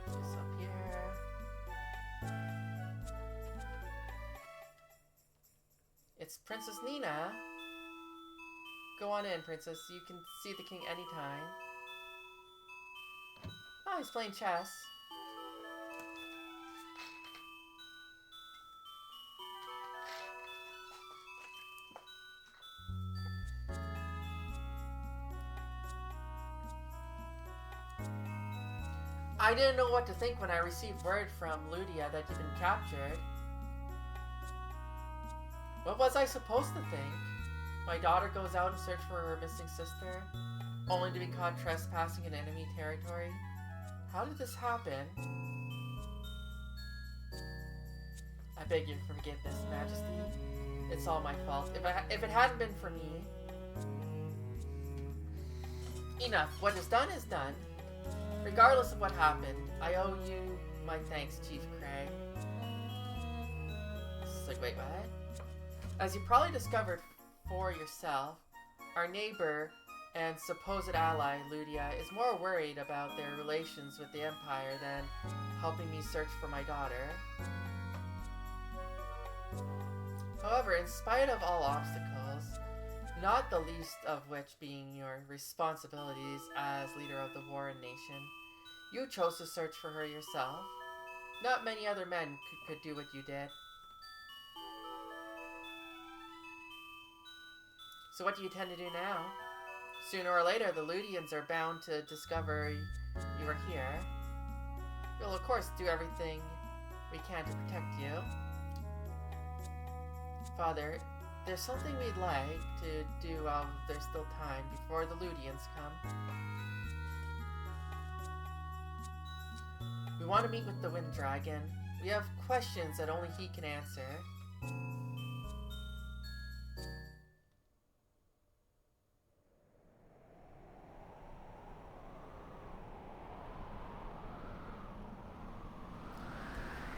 This up here. It's Princess Nina. Go on in, Princess. You can see the king anytime. Oh, he's playing chess. I didn't know what to think when I received word from Ludia that you'd been captured. What was I supposed to think? My daughter goes out in search for her missing sister, only to be caught trespassing in enemy territory? How did this happen? I beg your forgiveness, Majesty. It's all my fault. If it hadn't been for me... Enough. What is done is done. Regardless of what happened, I owe you my thanks, Chief Craig. It's like, wait, what? As you probably discovered for yourself, our neighbor and supposed ally, Ludia, is more worried about their relations with the Empire than helping me search for my daughter. However, in spite of all obstacles, not the least of which being your responsibilities as leader of the Warren Nation, you chose to search for her yourself. Not many other men could do what you did. So what do you intend to do now? Sooner or later, the Ludians are bound to discover you are here. We'll of course do everything we can to protect you. Father, there's something we'd like to do while there's still time before the Ludians come. We want to meet with the Wind Dragon. We have questions that only he can answer.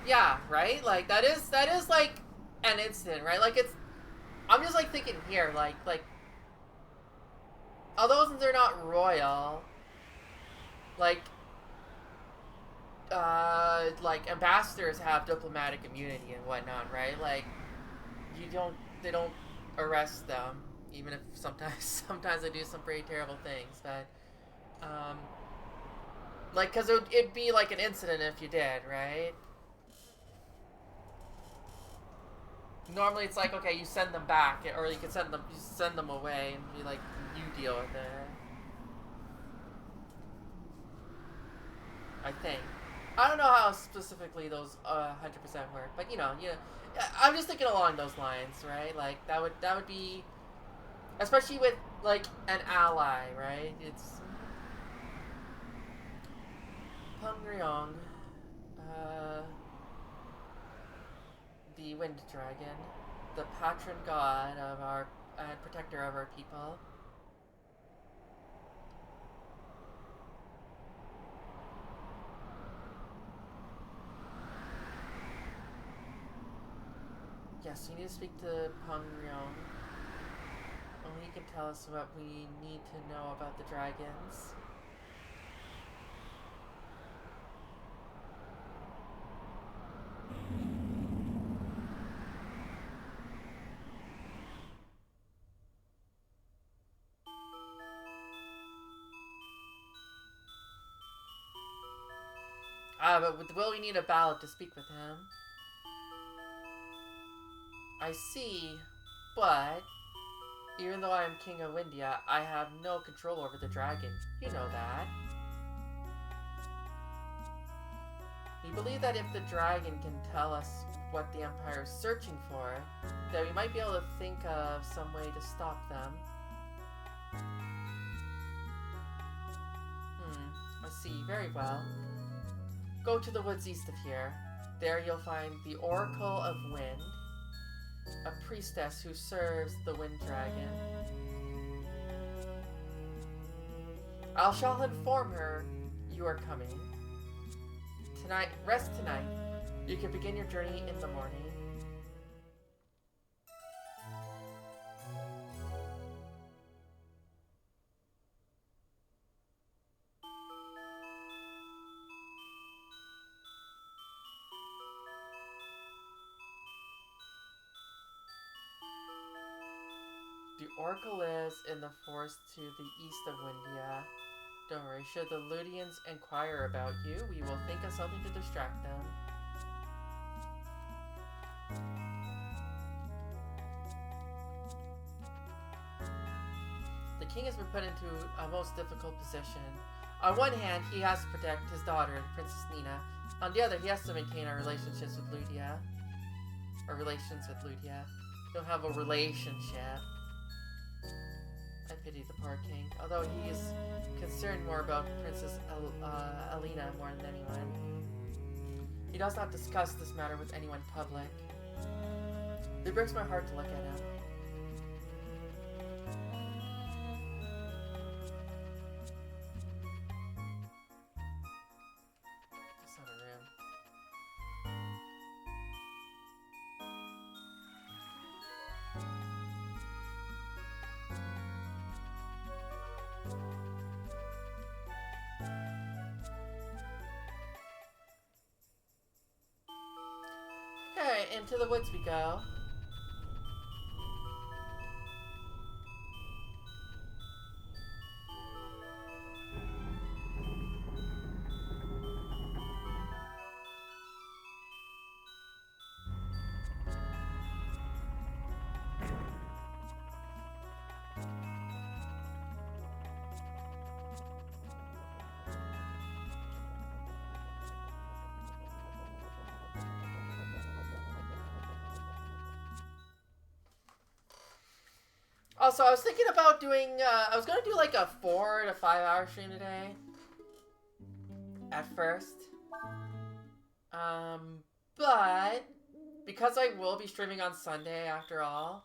Yeah, right? Like, that is like an incident, right? Like, I'm just like thinking here, like, although they're not royal, like ambassadors have diplomatic immunity and whatnot, right? Like, they don't arrest them, even if sometimes they do some pretty terrible things, but, like, cause it'd be like an incident if you did, right? Normally it's like, okay, you send them back, or you can send them away and be like, you deal with it. I think. I don't know how specifically those 100% work, but you know, I'm just thinking along those lines, right? Like that would be, especially with like an ally, right? It's Pungryong. The Wind Dragon, the patron god of our and protector of our people. Yes, we need to speak to Pungryong. Only he can tell us what we need to know about the dragons. But will we need a ballot to speak with him? I see, but even though I am King of Windia, I have no control over the dragon. You know that. We believe that if the dragon can tell us what the Empire is searching for, that we might be able to think of some way to stop them. I see. Very well. Go to the woods east of here. There you'll find the Oracle of Wind, a priestess who serves the Wind Dragon. I shall inform her you are coming. Tonight, rest tonight. You can begin your journey in the morning. The Oracle lives in the forest to the east of Windia. Don't worry, should the Ludians inquire about you, we will think of something to distract them. The king has been put into a most difficult position. On one hand, he has to protect his daughter, Princess Nina. On the other, he has to maintain our relationships with Ludia. Our relations with Ludia. Don't have a relationship. I pity the poor king, although he is concerned more about Princess Alina more than anyone. He does not discuss this matter with anyone in public. It breaks my heart to look at him. It's not a room. Okay, into the woods we go. Also, I was thinking about doing, I was gonna do like a 4 to 5 hour stream today. At first. But, because I will be streaming on Sunday after all,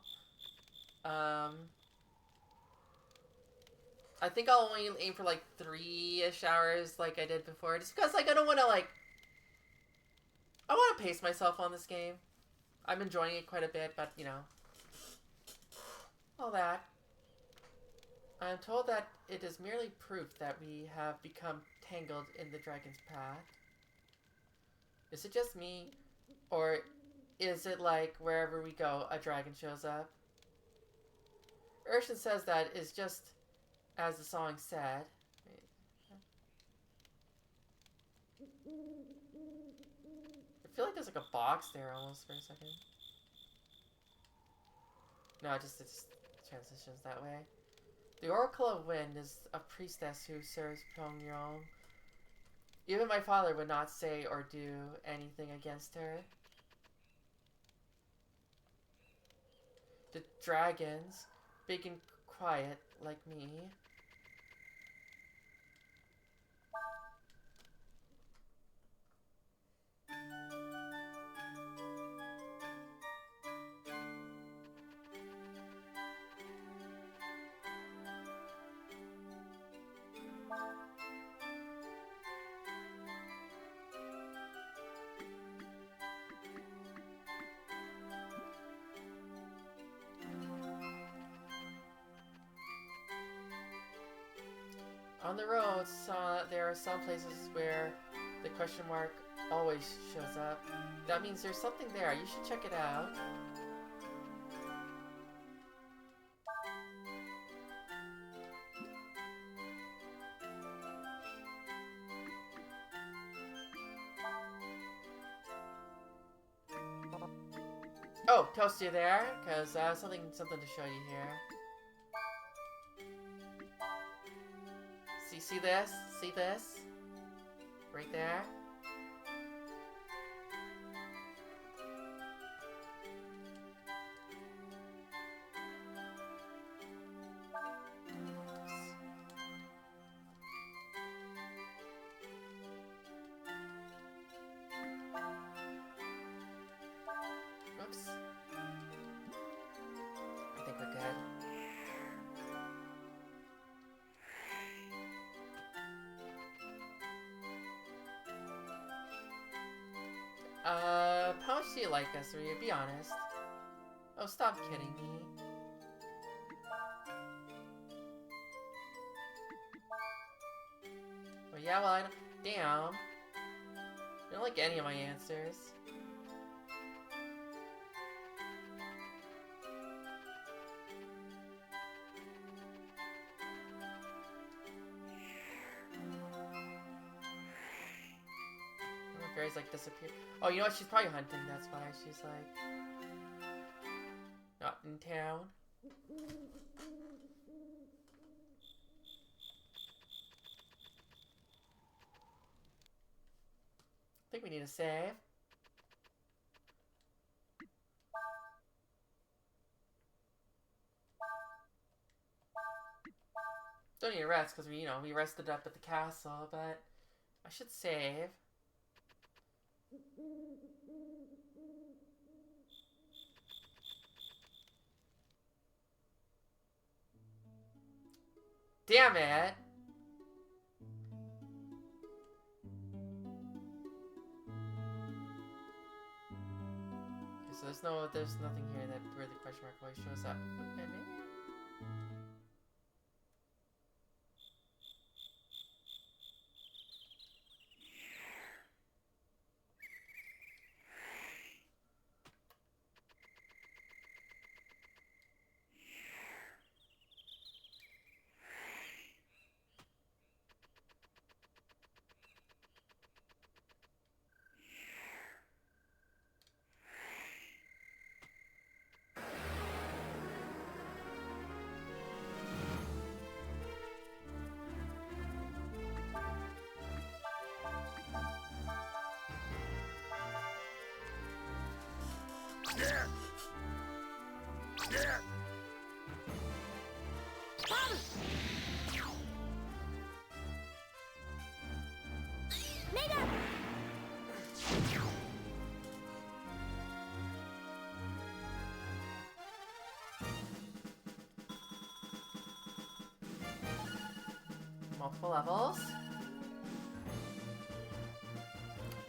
I think I'll only aim for like 3-ish hours like I did before. Just because, like, I don't want to, like, I want to pace myself on this game. I'm enjoying it quite a bit, but, you know. All that. I am told that it is merely proof that we have become tangled in the dragon's path. Is it just me? Or is it like wherever we go, a dragon shows up? Urshan says that is just as the song said. I feel like there's like a box there almost for a second. No, it just transitions that way. The Oracle of Wind is a priestess who serves Pyongyang. Even my father would not say or do anything against her. The dragons, big and quiet like me. On the roads, there are some places where the question mark always shows up. That means there's something there. You should check it out. Oh, Toast, you there? Because I have something to show you here. See this? See this? Right there? How much do you like us, Ryu? Be honest. Oh, stop kidding me. Oh, yeah, well, I don't... Damn. I don't like any of my answers. Oh, fairies, like, disappear. Oh, you know what? She's probably hunting. That's why she's, like... not in town. I think we need a save. Don't need a rest because we, we rested up at the castle, but I should save. Damn it! Okay, so there's nothing here that where the question mark always shows up. Okay, maybe. Yeah. Yeah. Multiple levels.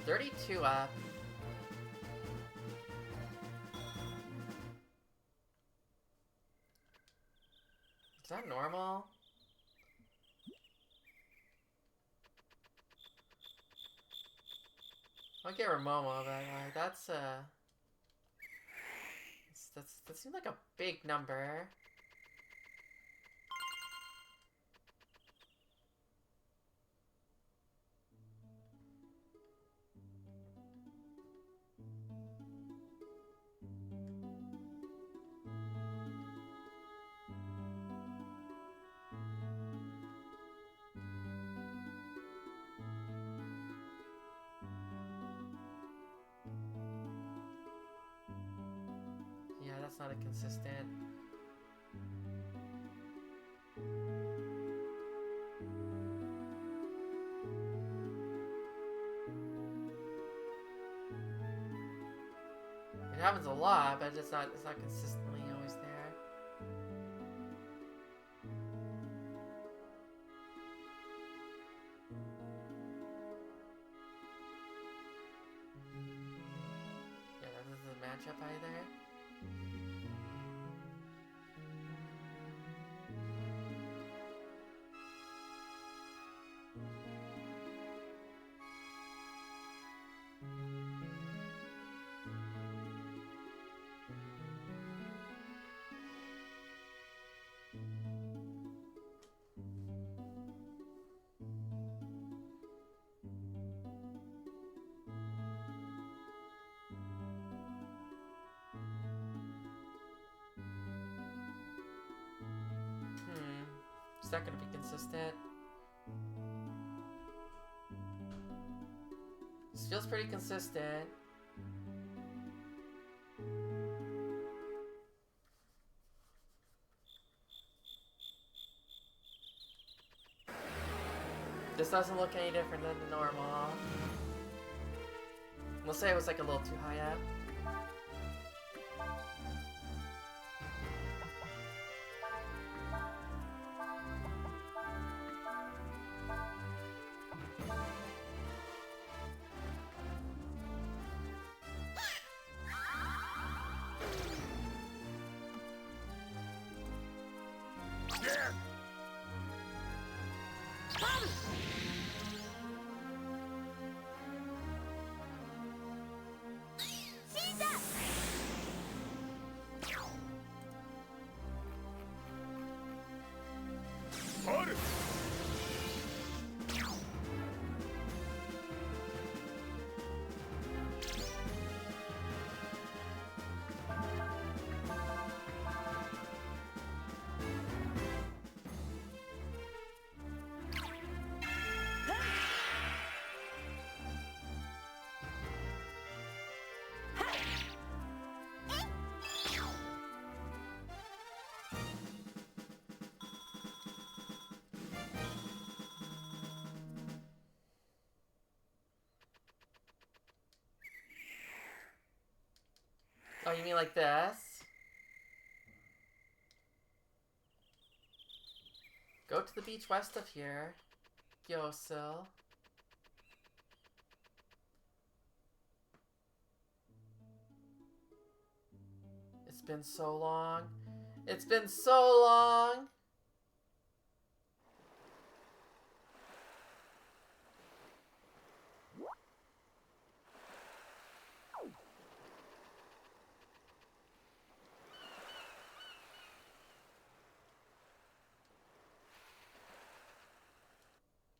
32 up. Is that normal? I'll get Ramomo, but like that seems like a big number. Yeah, that's not a consistent. It happens a lot, but it's not consistently always there. Yeah, that doesn't match up either. Is that gonna be consistent? This feels pretty consistent. This doesn't look any different than the normal. We'll say it was like a little too high up. Oh, you mean like this? Go to the beach west of here. Gyosil. It's been so long. It's been so long.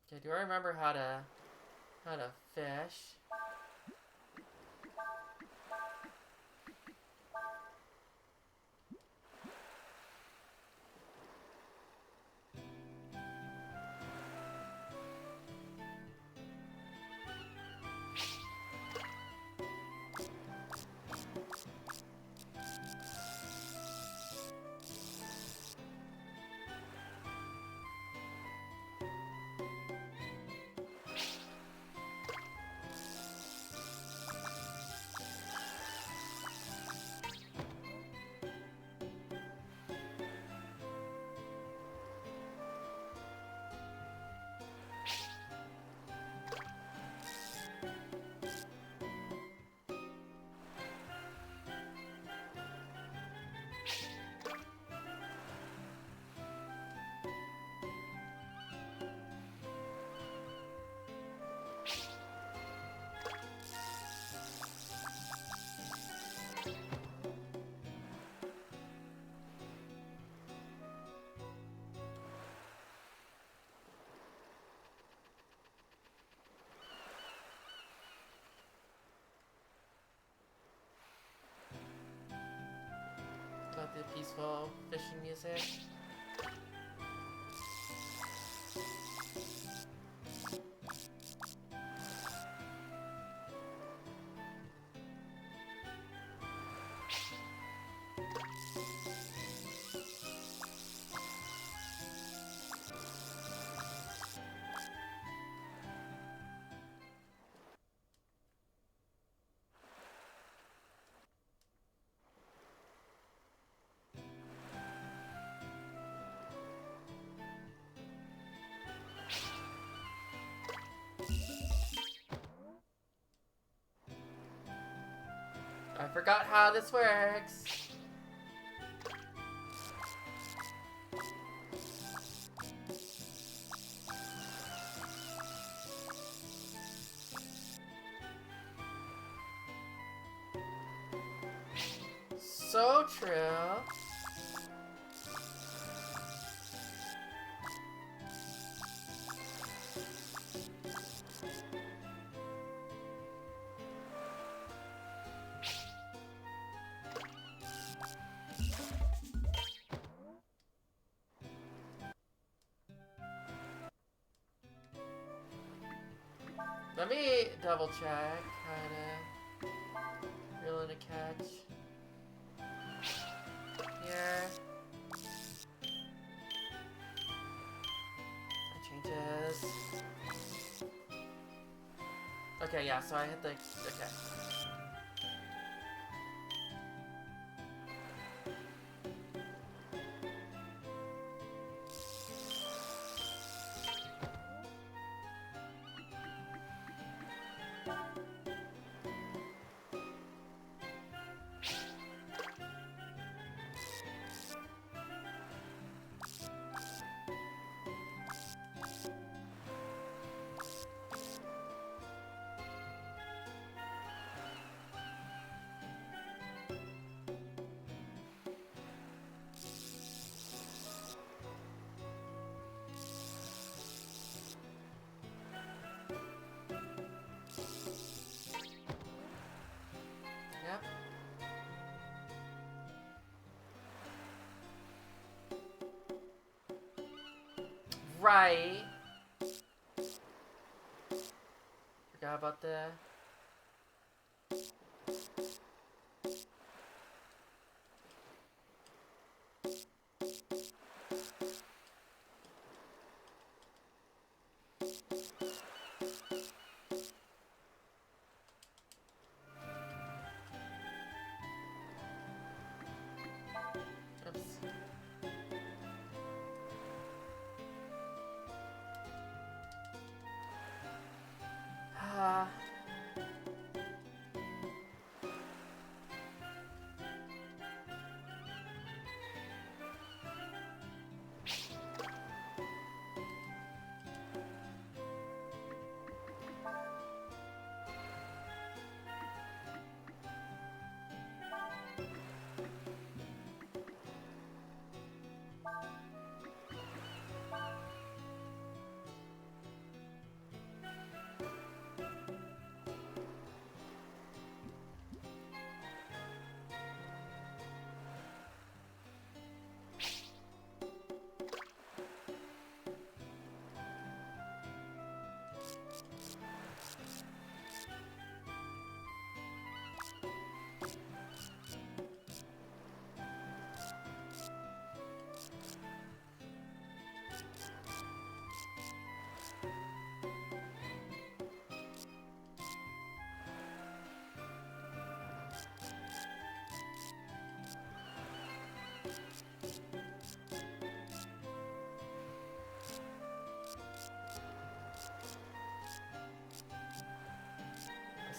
Okay, do I remember how to fish? About the peaceful fishing music. I forgot how this works. So true. Let me double check how to reel in a catch. Here. That changes. Okay, yeah, so I hit the... Okay. Yep. Right. Forgot about the...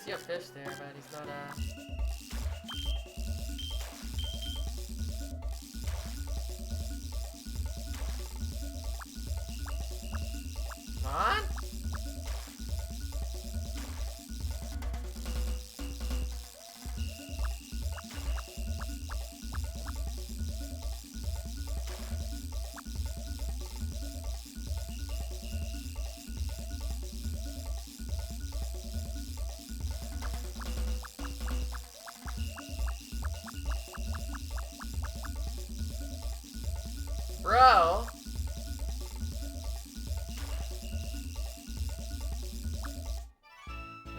see a fish there, but he's not Come on! Bro!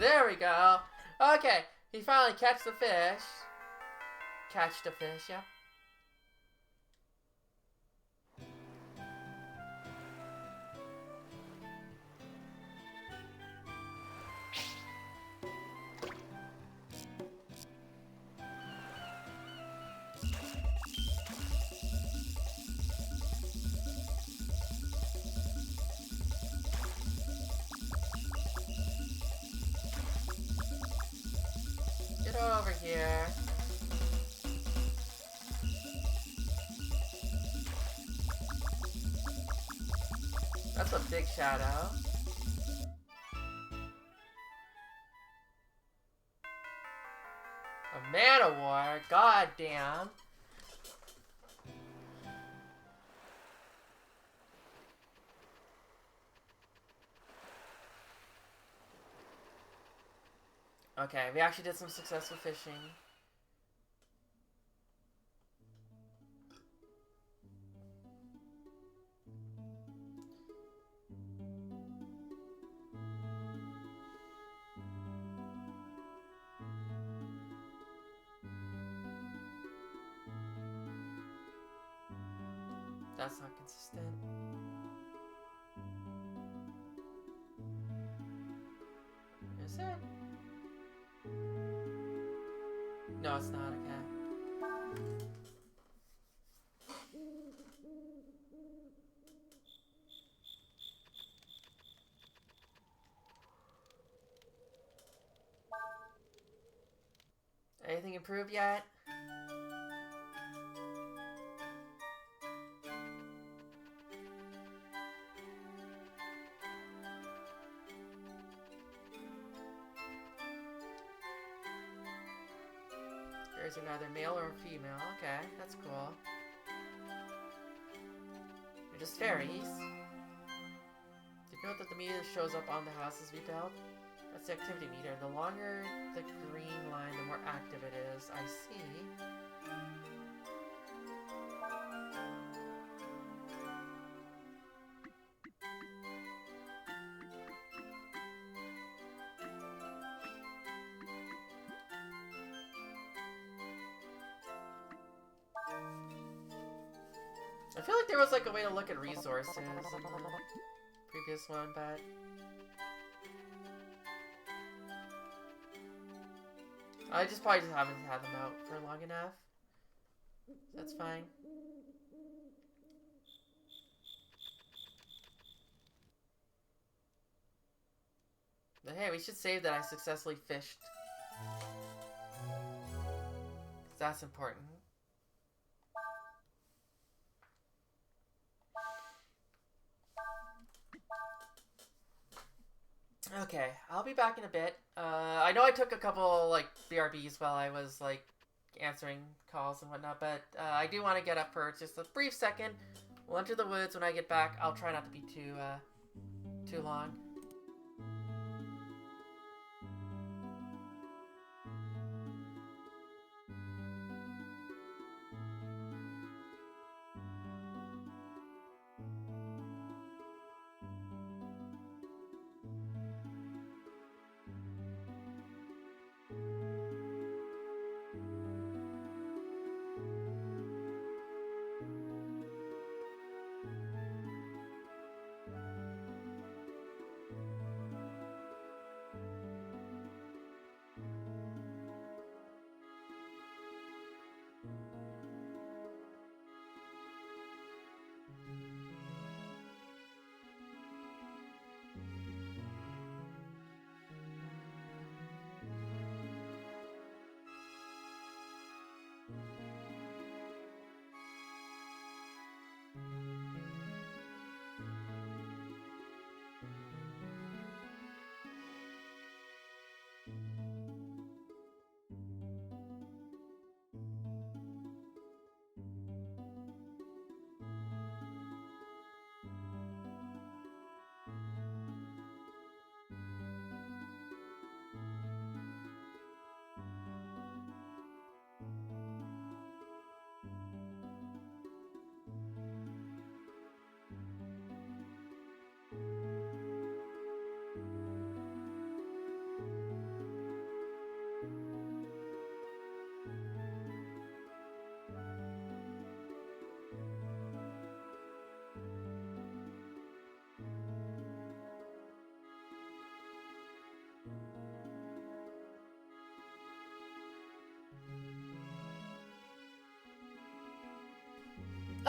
There we go. Okay, he finally catch the fish. Catch the fish, yeah. Get over here. That's a big shadow. A man of war, god damn. Okay, we actually did some successful fishing. That's not consistent. Is it? No, it's not, okay. Anything improved yet? There's neither male or female. Okay, that's cool. They're just fairies. Did you note that the meter shows up on the houses we built? That's the activity meter. The longer the green line, the more active it is. I see. I feel like there was like a way to look at resources in the previous one, but I just probably just haven't had them out for long enough. That's fine. But hey, we should save that I successfully fished. 'Cause that's important. Okay, I'll be back in a bit. I know I took a couple, like, BRBs while I was, like, answering calls and whatnot, but I do want to get up for just a brief second. We'll enter the woods when I get back. I'll try not to be too long.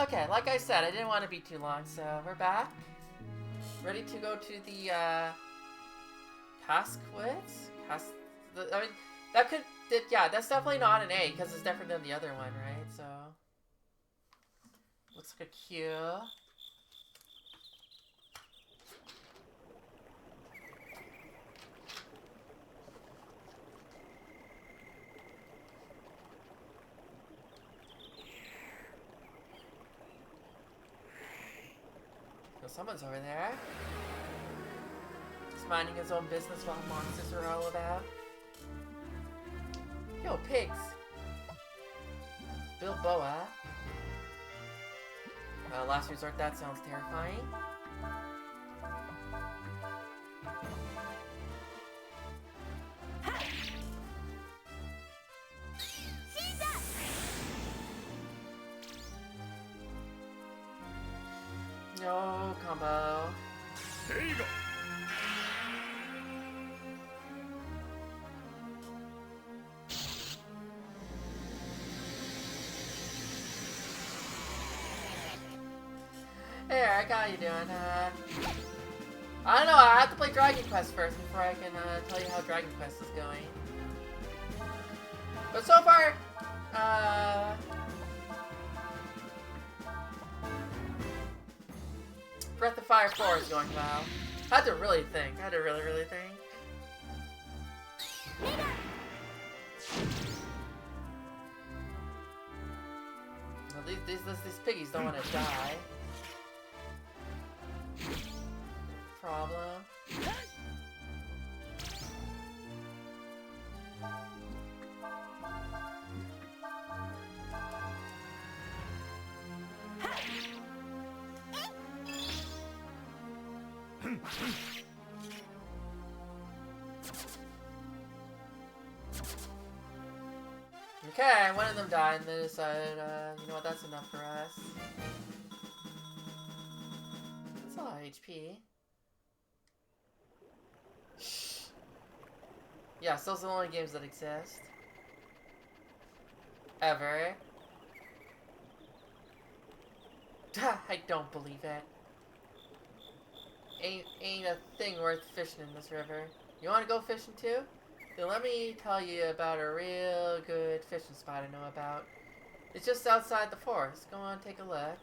Okay, like I said, I didn't want to be too long, so we're back. Ready to go to the, Casquets? I mean, that could, yeah, that's definitely not an A, because it's different than the other one, right? So, looks like a Q. So someone's over there. He's minding his own business while monsters are all about. Yo, pigs! Bilboa. Last resort, that sounds terrifying. No combo. There you go. Hey, Eric, how you doing? I don't know, I have to play Dragon Quest first before I can tell you how Dragon Quest is going. But so far, Breath of Fire 4 is going well. I had to really think. I had to really think. Well, these piggies don't want to die. Problem. Okay, one of them died and they decided, you know what, that's enough for us. That's a lot of HP. Shh. Yes, those are the only games that exist. Ever. I don't believe it. Ain't a thing worth fishing in this river. You wanna go fishing too? Then let me tell you about a real good fishing spot I know about. It's just outside the forest. Go on, take a look.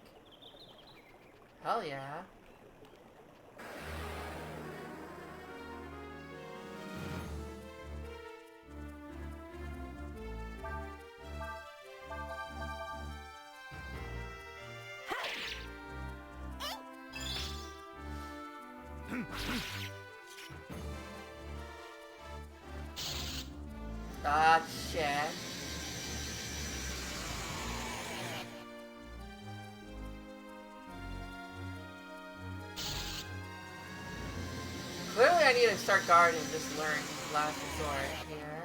Hell yeah. Ah, shit. Clearly I need to start guarding and just learn last resort here.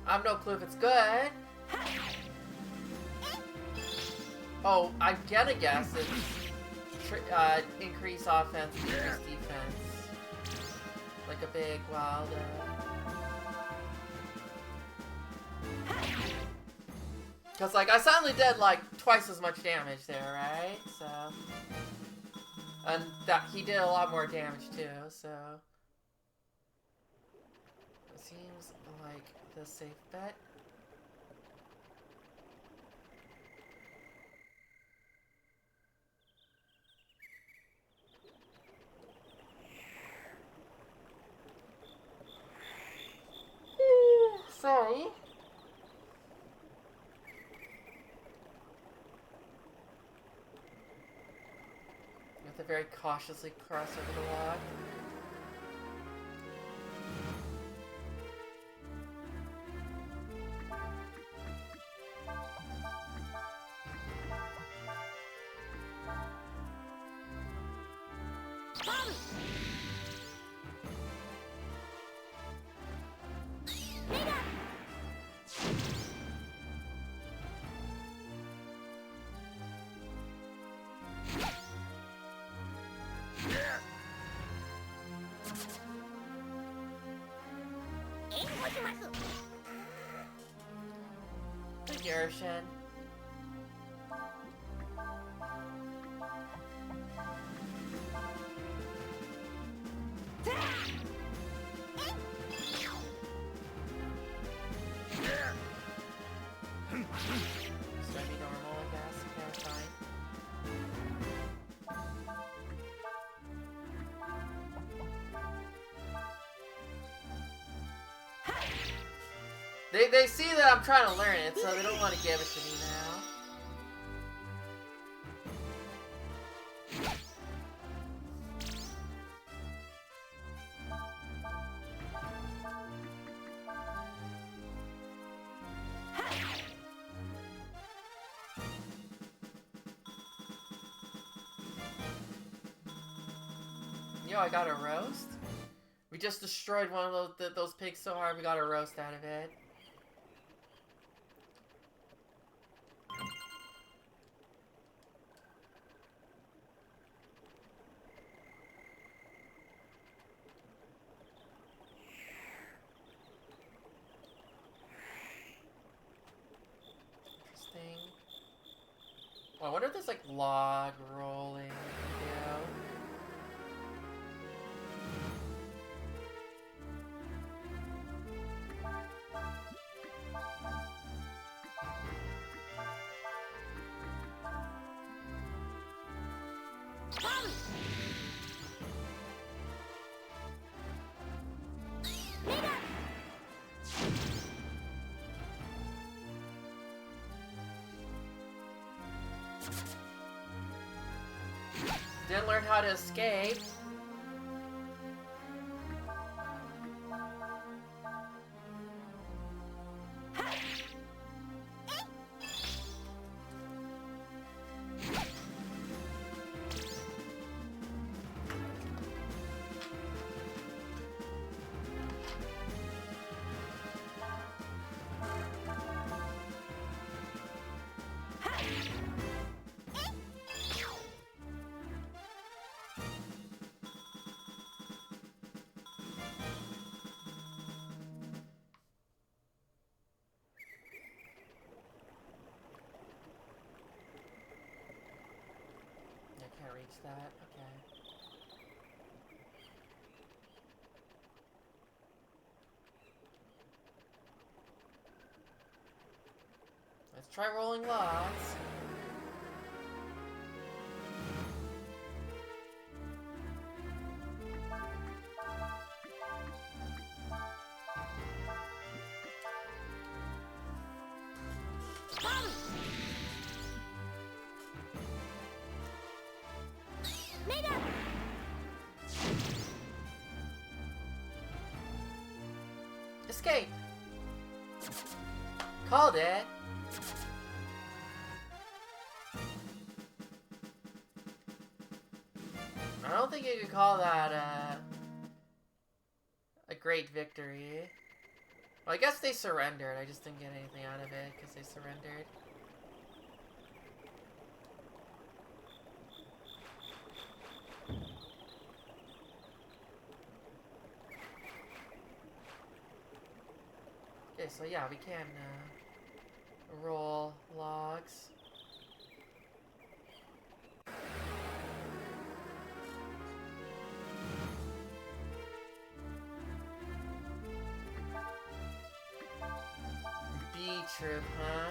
I have no clue if it's good. Oh, I'm gonna guess it's increase offense, decrease defense. Like a big wild. Because, like, I suddenly did, like, twice as much damage there, right? So. And that he did a lot more damage, too, so. It seems like the safe bet. Sorry. You have to very cautiously cross over the log. immersion. Semi-normal, I guess. Okay, fine. They see that I'm trying to learn it, so they don't want to give it to me now. Yo, I got a roast? We just destroyed one of those pigs so hard we got a roast out of it. Interesting. Oh, I wonder if there's like log rolling video. Didn't learn how to escape. I can't reach that. Okay. Let's try rolling logs. Escape! Called it! I don't think you could call that a great victory. Well, I guess they surrendered. I just didn't get anything out of it because they surrendered. Okay, so yeah, we can roll logs. B-trip, huh?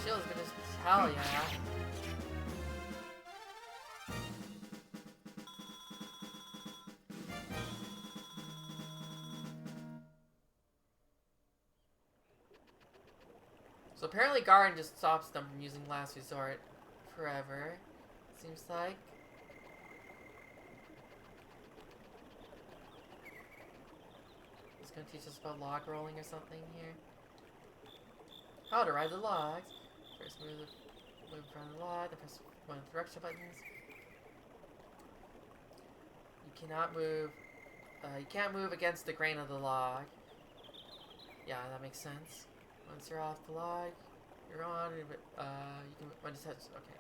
Shield's gonna hell yeah. So apparently Garden just stops them from using Last Resort forever, seems like. gonna teach us about log rolling or something here. How to ride the logs. First move in front of the log, then press one of the direction buttons. You cannot move. You can't move against the grain of the log. Yeah, that makes sense. Once you're off the log, you're on. You can when it says okay.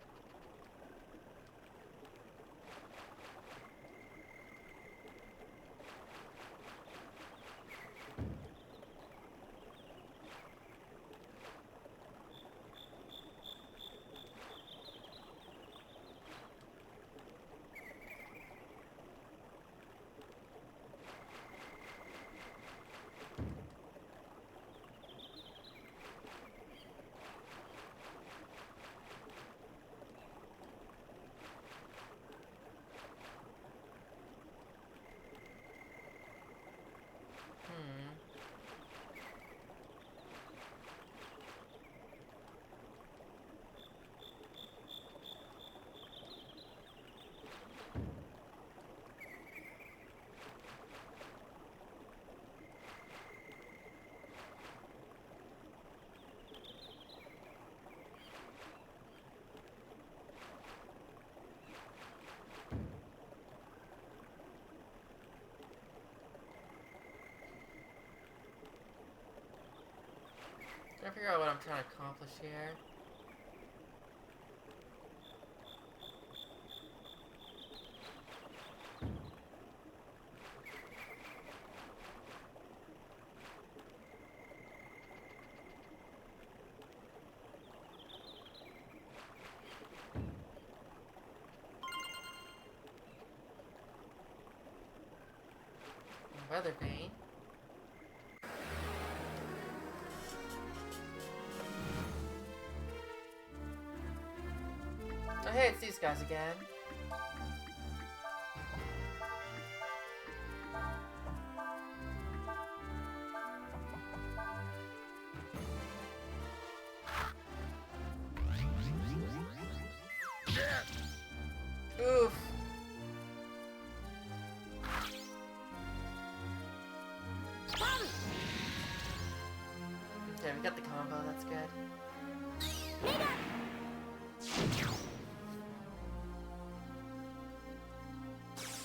Trying to figure out what I'm trying to accomplish here. Weather vane. Oh hey, it's these guys again. Oof. Okay, we got the combo, that's good.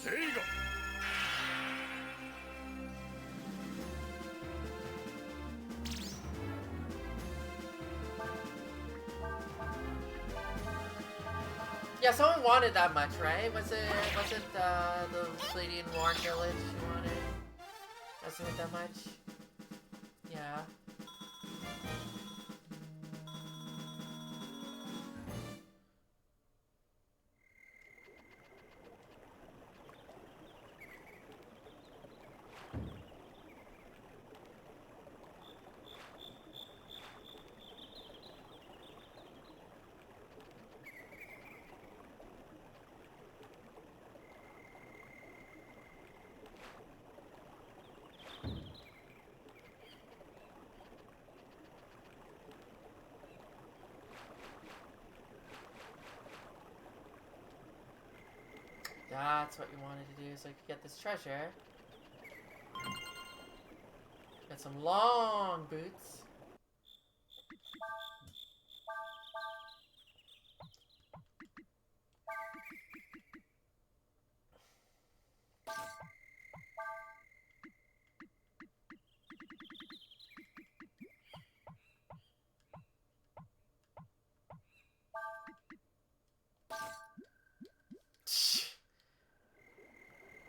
There you go. Yeah, someone wanted that much, right? Was it the lady in Warren Village who wanted? Wasn't it that much? Yeah. That's what you wanted to do, so you could get this treasure. Get some long boots.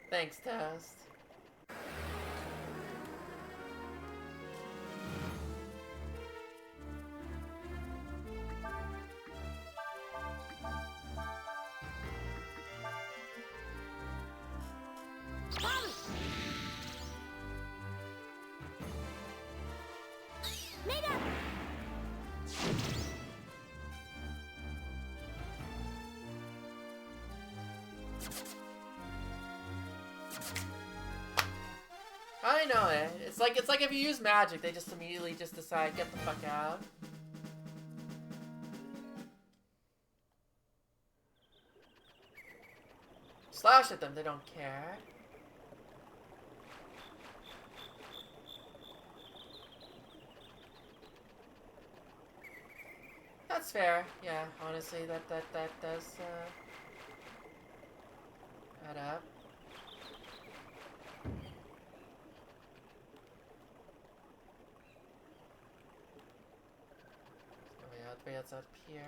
Thanks, Toast. I know it. It's like if you use magic, they just immediately just decide, get the fuck out. Slash at them, they don't care. That's fair. Yeah, honestly, that does add up. So way outside up here.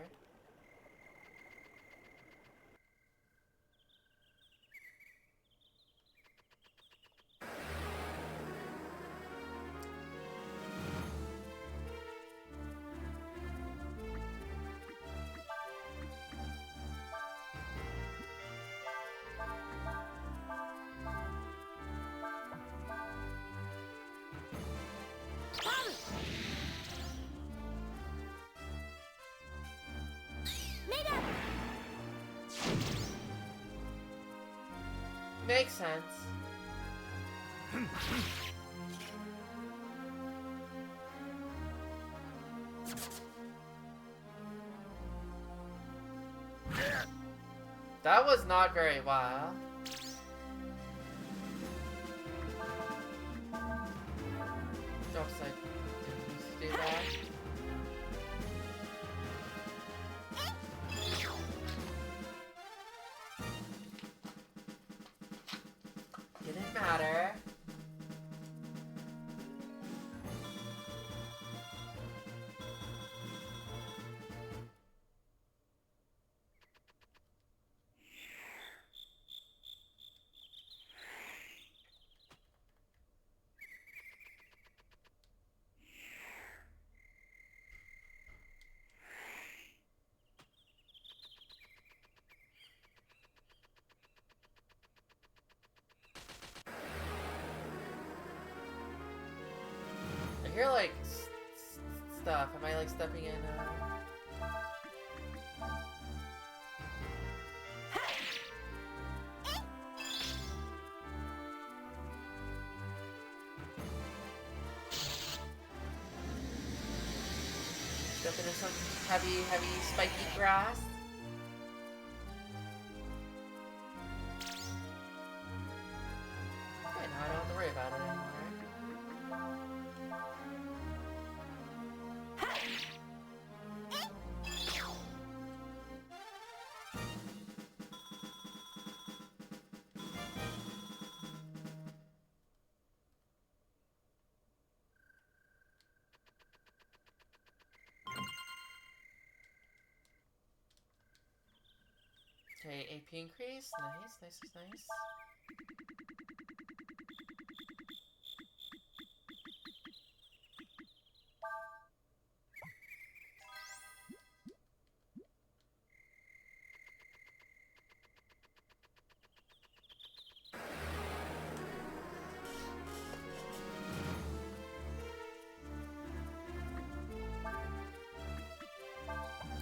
Makes sense. That was not very wild. Oops, I didn't used to do that. Didn't matter. I hear like stuff. Am I like stepping in? Stepping in some heavy, spiky grass? Okay, now I don't have to worry about it anymore. Okay, AP increase. Nice.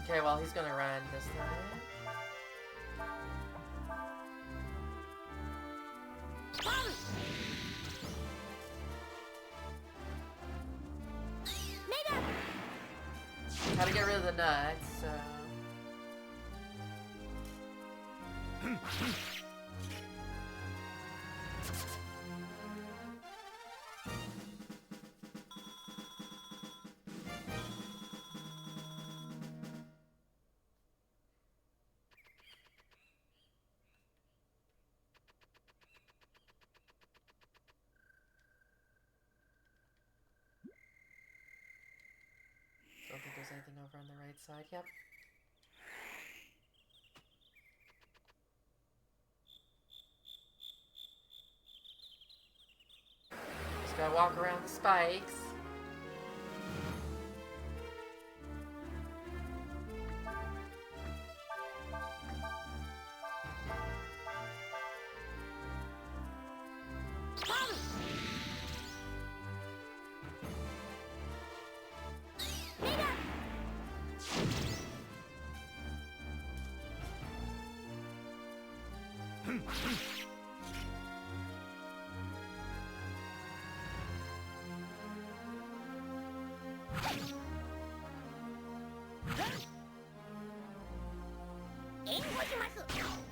Okay, well, he's gonna run this time. How to get rid of the nuts, so... Don't think there's anything over on the right side. Yep. Just gotta walk around the spikes.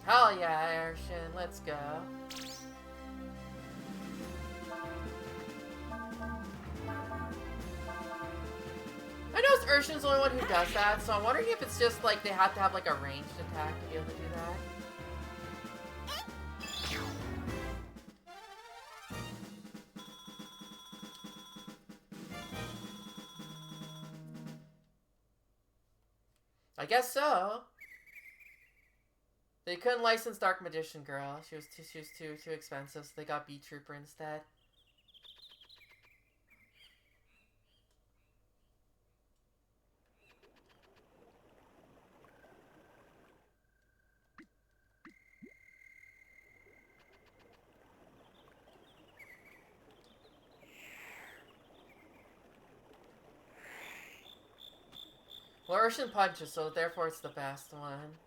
Hell yeah, Arshin, let's go. I know Urshin's the only one who does that, so I'm wondering if it's just like they have to have like a ranged attack to be able to do that. I guess so. They couldn't license Dark Magician Girl. She was too expensive, so they got Beat Trooper instead. Well, Urshin punches, so therefore it's the best one.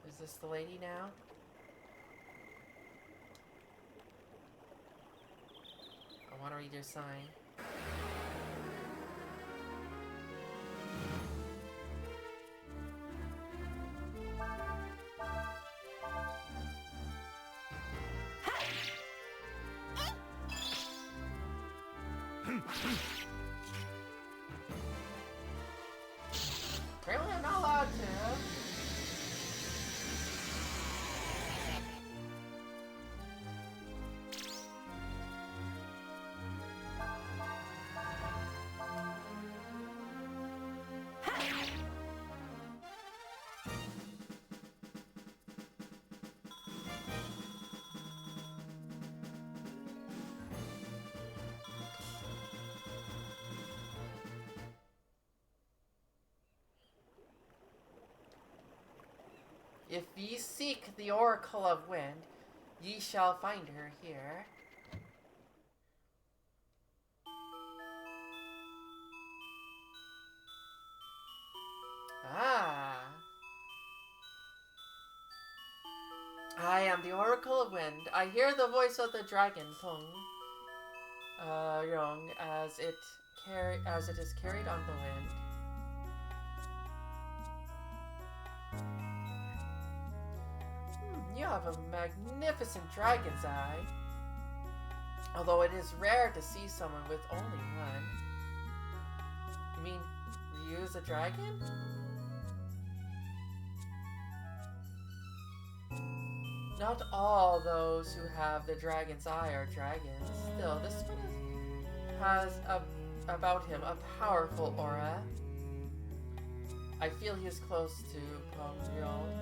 Is this the lady now? I want to read your sign. Apparently I'm not allowed to. If ye seek the Oracle of Wind, ye shall find her here. Ah. I am the Oracle of Wind. I hear the voice of the dragon, Pung Yong, as it is carried on the wind. You have a magnificent dragon's eye. Although it is rare to see someone with only one. You mean Ryu's a dragon? Not all those who have the dragon's eye are dragons. Still, this one has about him a powerful aura. I feel he is close to Pyongyang.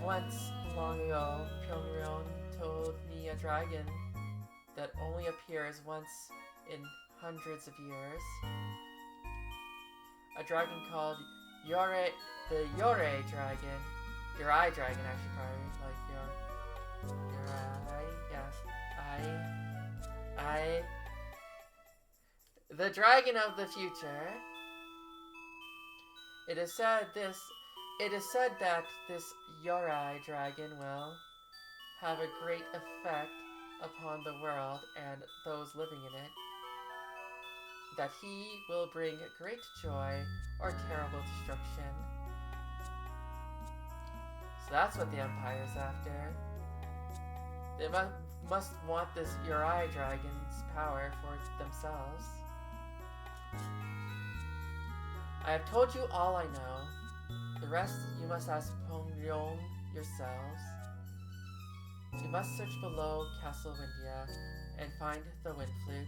Once, long ago, Pyongyang told me a dragon that only appears once in hundreds of years. A dragon called Yore, the Yore dragon. Yurai dragon, actually, probably, like Yurai, yes. The dragon of the future. It is said that this Yorai dragon will have a great effect upon the world and those living in it. That he will bring great joy or terrible destruction. So that's what the Empire's after. They must want this Yorai dragon's power for themselves. I have told you all I know. The rest you must ask Pyongyang yourselves. You must search below Castle Windia and find the wind flute.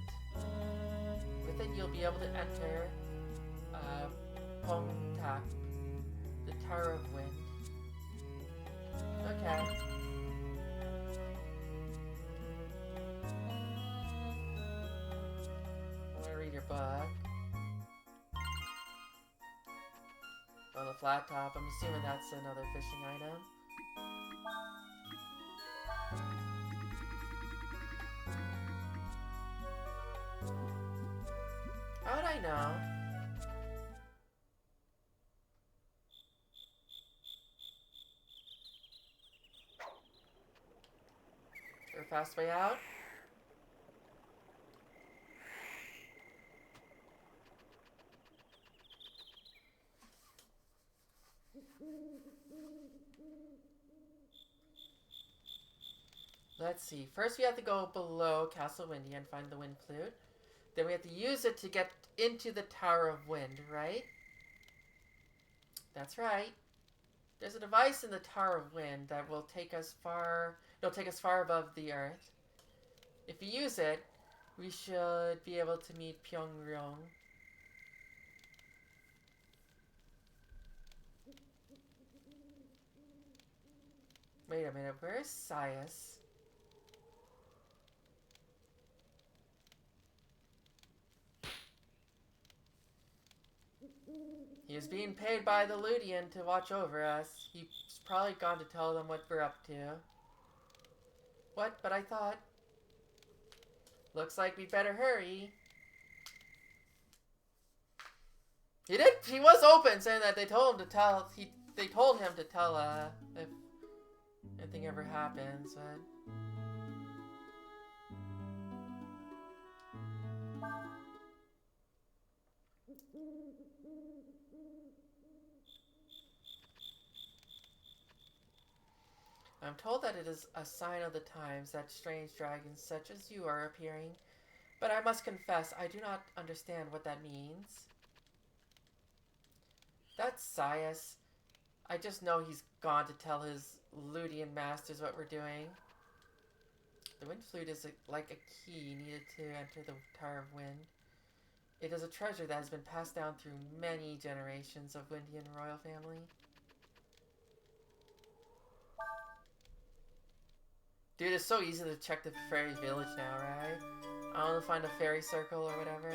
With it you'll be able to enter Pongtap, the Tower of Wind. Okay. I want to read your book. On the flat top, I'm assuming that's another fishing item. How would I know? Is there a fast way out? Let's see. First we have to go below Castle Windy and find the wind flute. Then we have to use it to get into the Tower of Wind, right? That's right. There's a device in the Tower of Wind that will take us far... It'll take us far above the Earth. If we use it, we should be able to meet Pyongyang. Wait a minute, where's Sias? He was being paid by the Ludian to watch over us. He's probably gone to tell them what we're up to. What? But I thought... Looks like we'd better hurry. He did. He was open, saying that they told him to tell. They told him to tell if anything ever happens. But I'm told that it is a sign of the times that strange dragons such as you are appearing. But I must confess, I do not understand what that means. That's Sias. I just know he's gone to tell his Ludian masters what we're doing. The wind flute is like a key needed to enter the Tower of Wind. It is a treasure that has been passed down through many generations of Windian royal family. Dude, it's so easy to check the fairy village now, right? I want to find a fairy circle or whatever.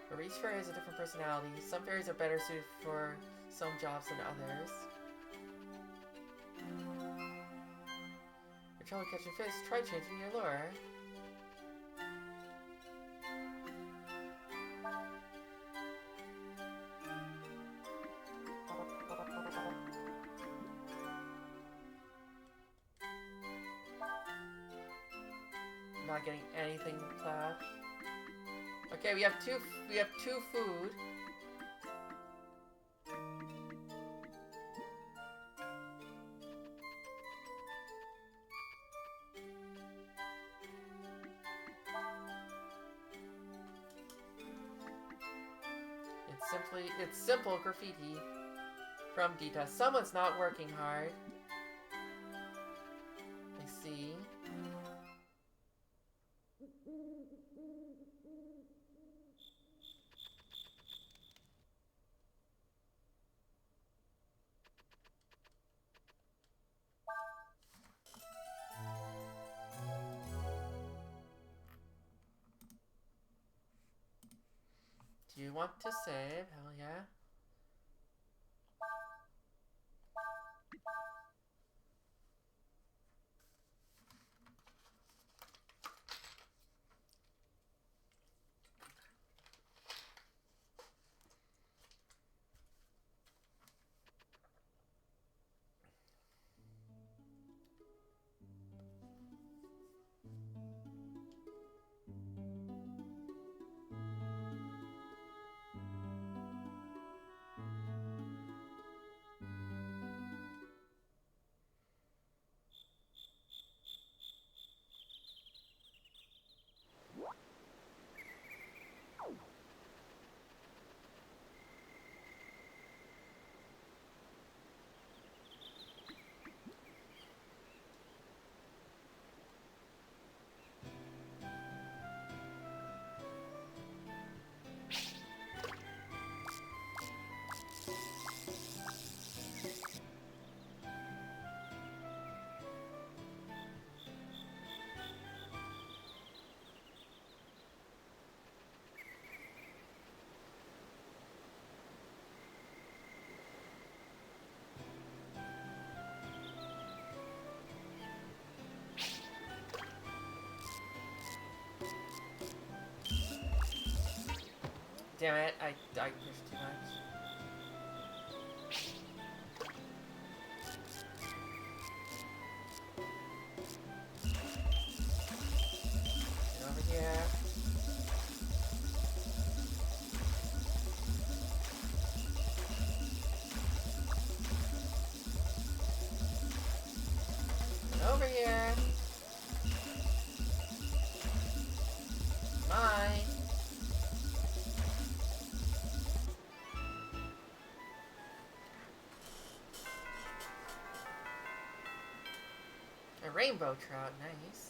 But each fairy has a different personality. Some fairies are better suited for some jobs than others. You're trouble catching fish, try changing your lure. Not getting anything left. Okay, we have two food. It's simple graffiti from Dita. Someone's not working hard. I see. Do you want to save? Hell yeah. Damn it, I pushed too much. Get over here. rainbow trout, nice.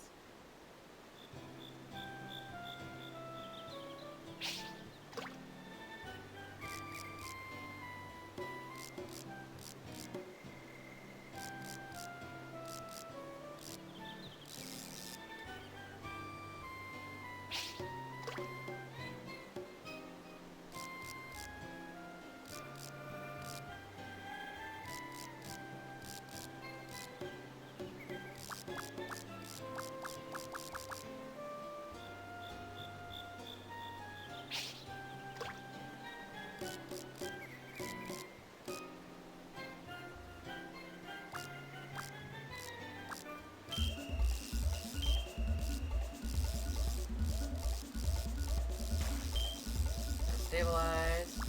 Stabilize.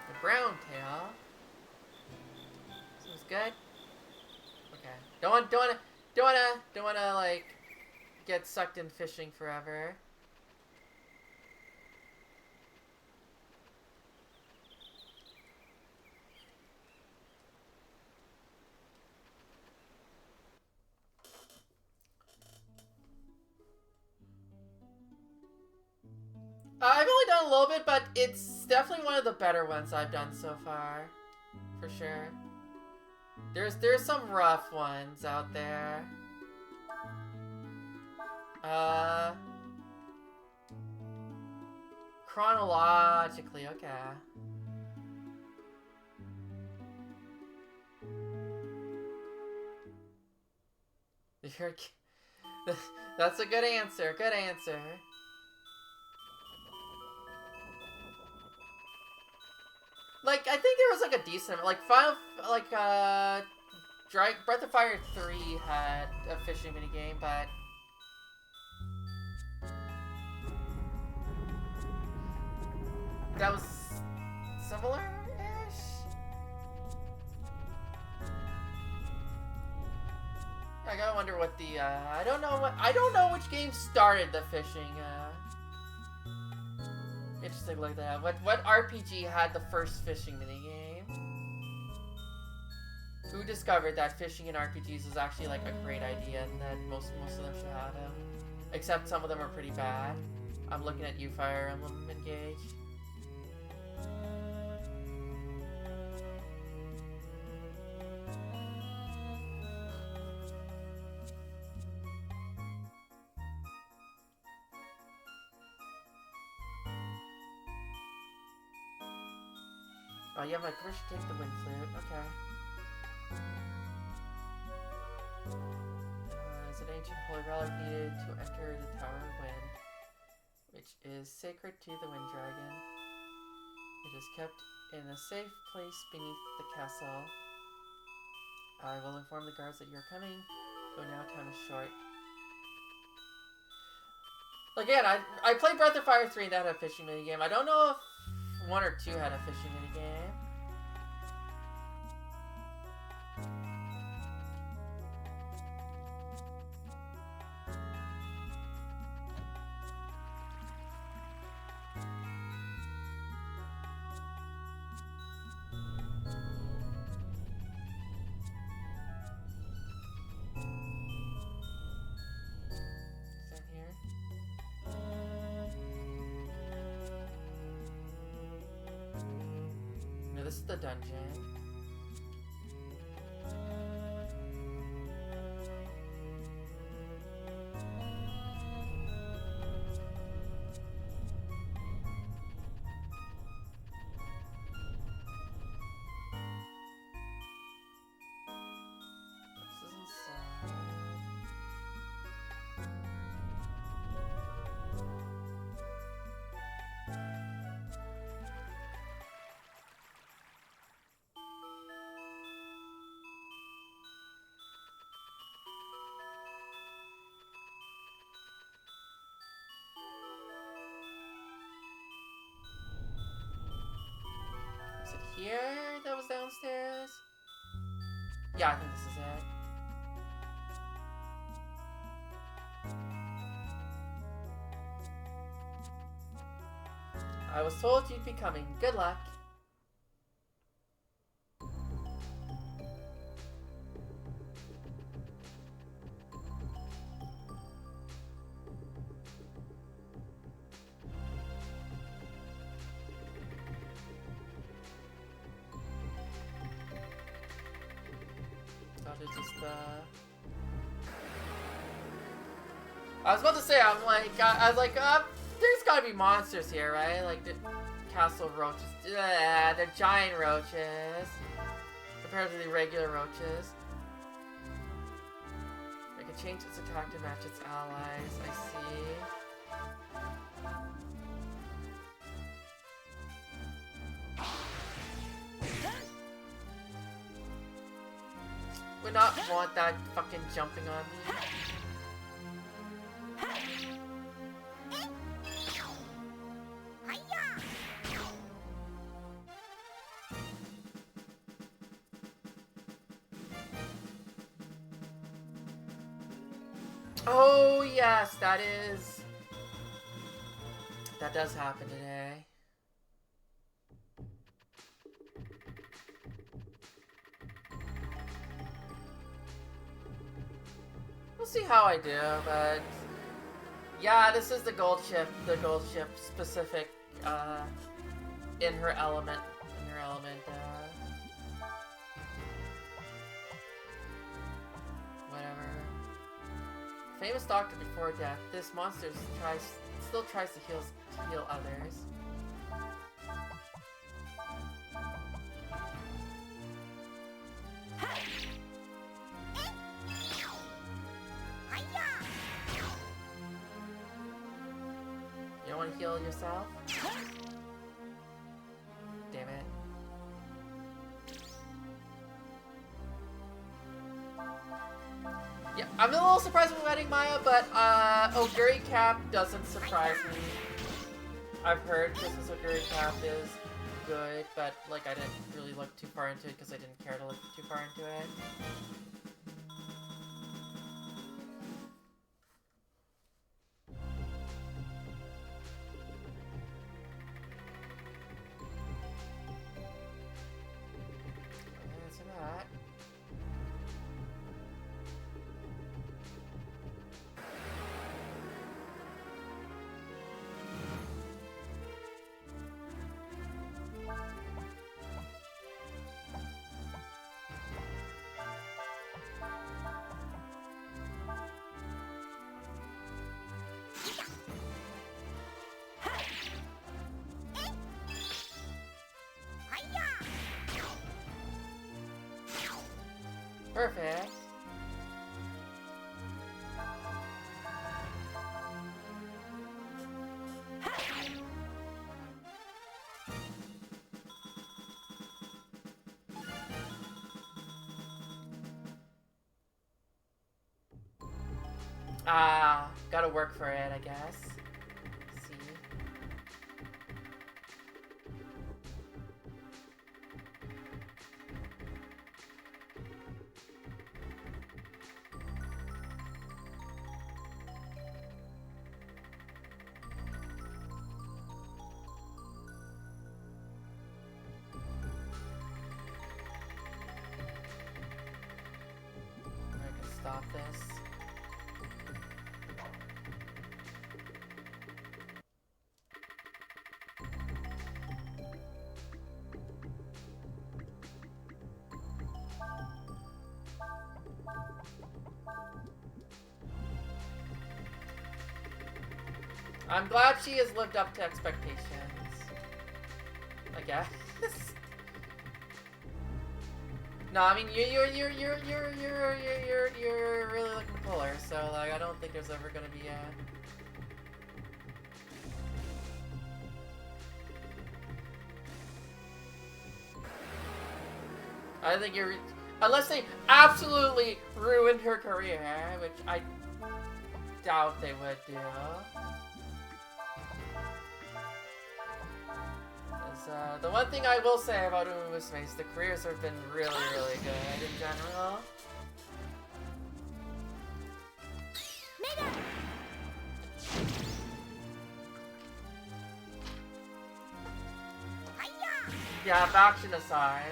The brown tail. Seems good. Okay. Don't wanna like get sucked in fishing forever. I've only done a little bit, but it's definitely one of the better ones I've done so far, for sure. There's some rough ones out there. Chronologically, okay. That's a good answer. Good answer. Like, I think there was like a decent, like Breath of Fire 3 had a fishing minigame, but that was similar-ish? I gotta wonder what the, I don't know which game started the fishing, interesting like that. What RPG had the first fishing minigame? Who discovered that fishing in RPGs is actually like a great idea and that most of them should have them? Except some of them are pretty bad. I'm looking at you, Fire Emblem Engage. Oh, you have like, where should take the wind flute? Okay. Is an ancient holy relic needed to enter the Tower of Wind, which is sacred to the Wind Dragon. It is kept in a safe place beneath the castle. I will inform the guards that you're coming. Go now, time is short. Again, I played Breath of Fire 3 and that had a fishing minigame. I don't know if 1 or 2 had a fishing minigame. This is the dungeon. This is inside. Yeah, I think this is it. I was told you'd be coming. Good luck. I was about to say, I was like, there's gotta be monsters here, right? Like, the castle roaches. They're giant roaches. Compared to the regular roaches. It can change its attack to match its allies. I see. Would not want that fucking jumping on me. Oh yes, that does happen today. We'll see how I do, but yeah, this is the gold ship specific, in her element, whatever. Famous doctor before death, this monster still tries to heal others. You want to heal yourself? Damn it. Yeah, I'm a little surprised with letting Maya, but Oguri Cap doesn't surprise me. I've heard Christmas Oguri Cap is good, but like I didn't really look too far into it because I didn't care to look too far into it. Answer that. Perfect. Gotta work for it, I guess. See. I can stop this. I'm glad she has lived up to expectations. I guess. No, I mean you're really looking to pull her, so like I don't think there's ever gonna be a. I think you're, unless they absolutely ruined her career, which I doubt they would do. The one thing I will say about Umumusume is the careers have been really, really good in general. Yeah, faction aside.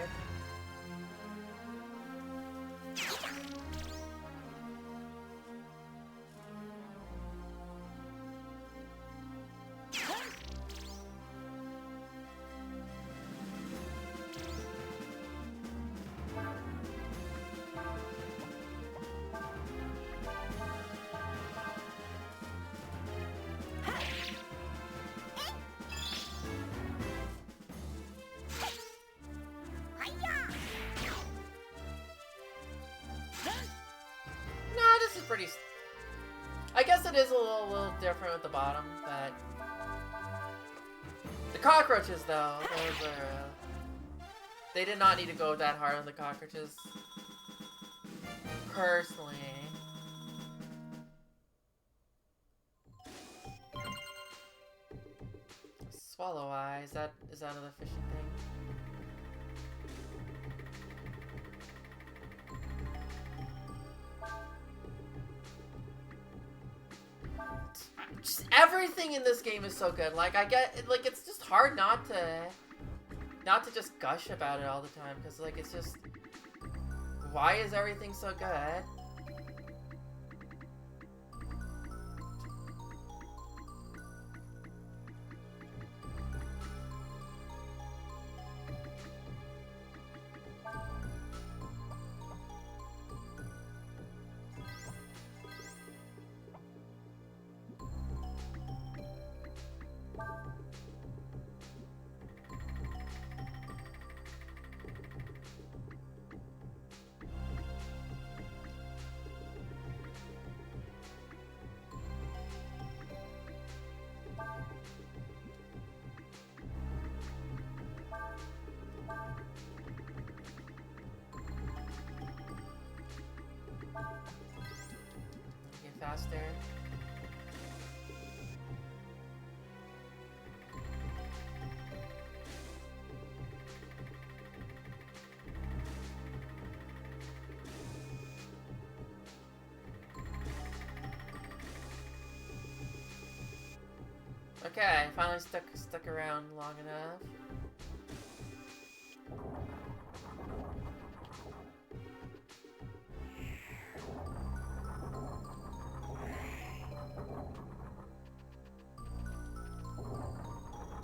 No, this is pretty... I guess it is a little different with the bottom, but... The cockroaches, though, those are... They did not need to go that hard on the cockroaches. Personally. Swallow eye, is that another fishing thing? Just everything in this game is so good. Like, I get, like, it's just hard not to just gush about it all the time, because, like, it's just, why is everything so good? Get faster. Okay, finally stuck around long enough.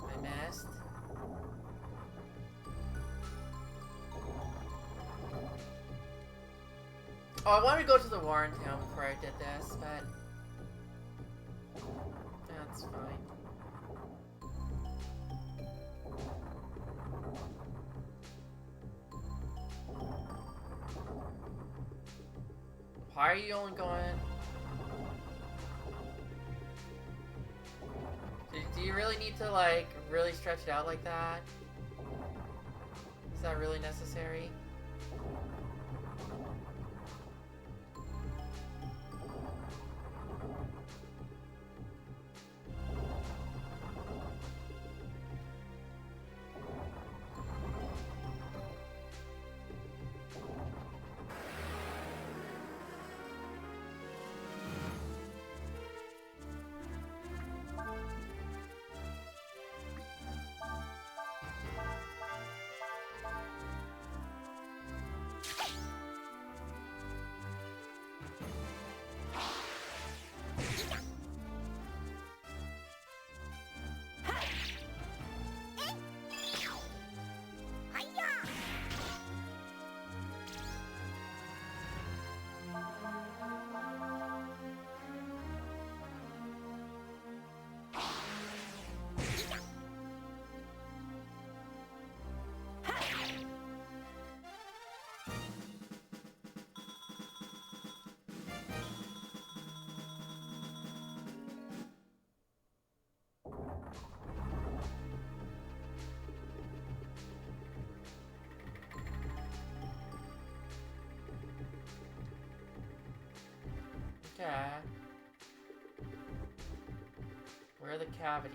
I missed. Oh, I wanted to go to the Warren town before I did this, but that's fine. Why are you only going? Do you really need to, like, really stretch it out like that? Is that really necessary? Okay. Where are the cavities?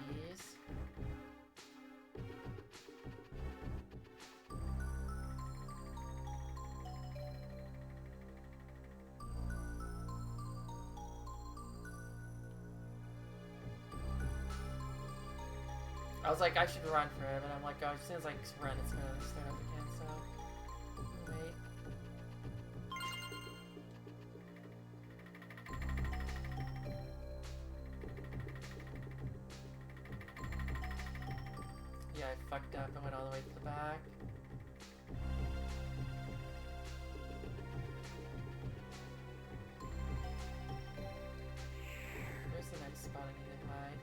was like, I should run for it, but I'm like, oh, as soon as I run, it's gonna start up again, so... Wait. Yeah, I fucked up. I went all the way to the back. Where's the next spot I need to hide?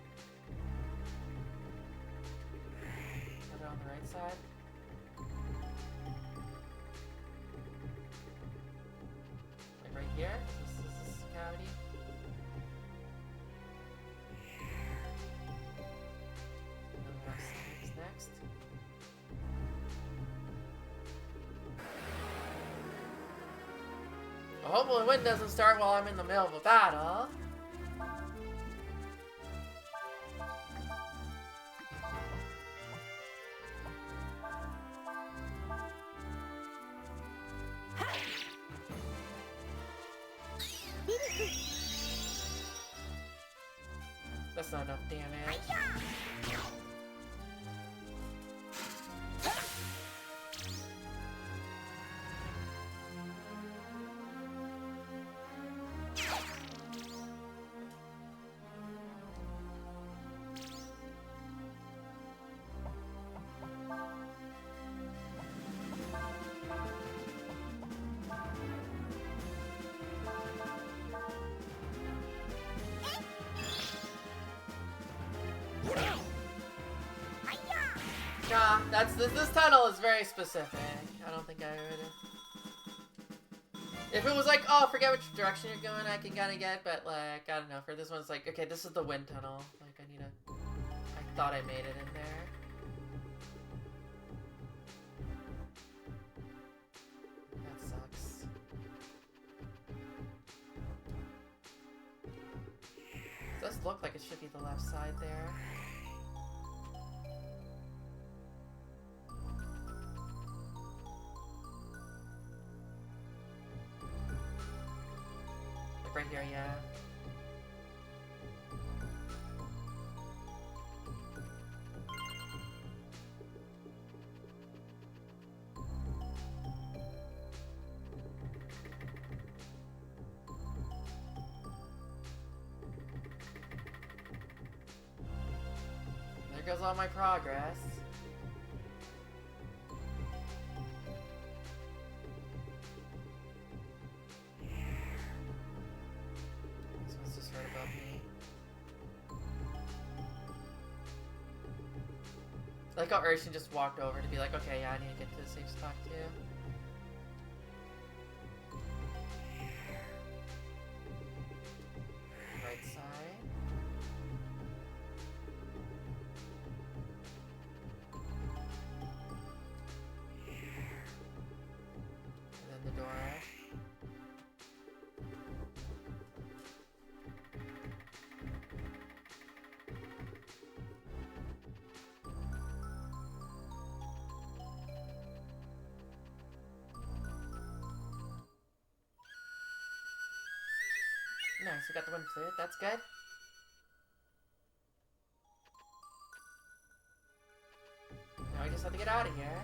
Is it on the right side? Like right here? Is this cavity? And then the left side is next. Well, hopefully the wind doesn't start while I'm in the middle of a battle. That's not enough damage. Nah, this tunnel is very specific. I don't think I would. If it was like, oh, forget which direction you're going, I can kind of get, but like, I don't know. For this one, it's like, okay, this is the wind tunnel. Like, I need to. I thought I made it in there. That sucks. It does look like it should be the left side there. Right here, yeah. There goes all my progress. Like how Urshan just walked over to be like, okay, yeah, I need to get to the safe spot too. Right side. And then the door. Nice, we got the wind cleared. That's good. Now we just have to get out of here.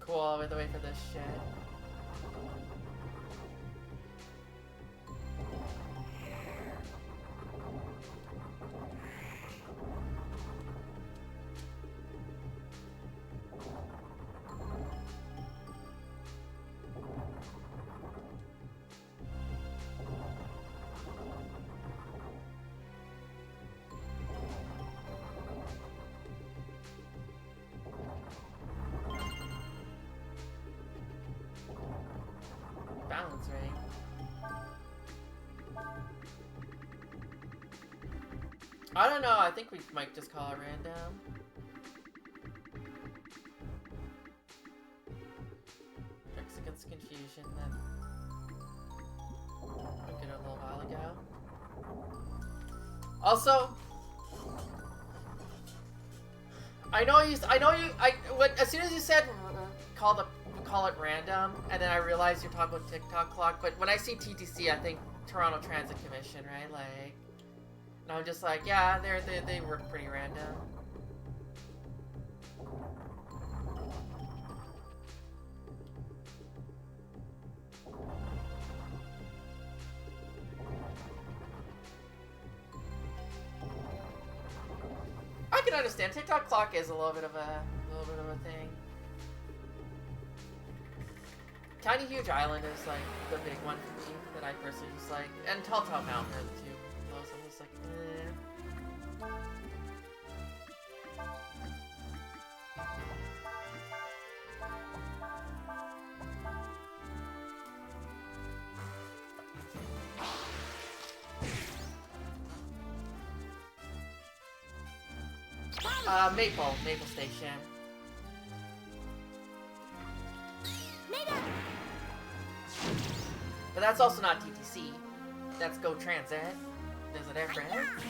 Cool, we have to wait for this shit. Balance ring. I don't know, I think we might just call it random. Checks against confusion, then we did it a little while ago. Also, as soon as you said call it random, and then I realized you're talking about TikTok clock, but when I see TTC, I think Toronto Transit Commission, right? Like, and I'm just like, yeah, they work pretty random. I can understand. TikTok clock is a little bit of a thing. Tiny Huge Island is like the big one for me that I personally just like, and Telltale Mountain are the two. Those I'm just like, Maple Station. But that's also not TTC. That's Go Transit. There's a difference.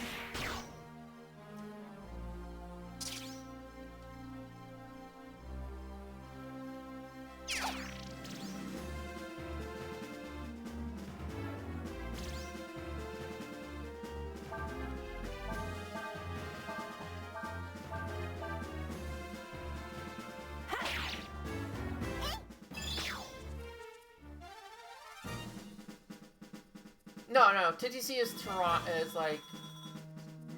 No. TTC is Toronto, is like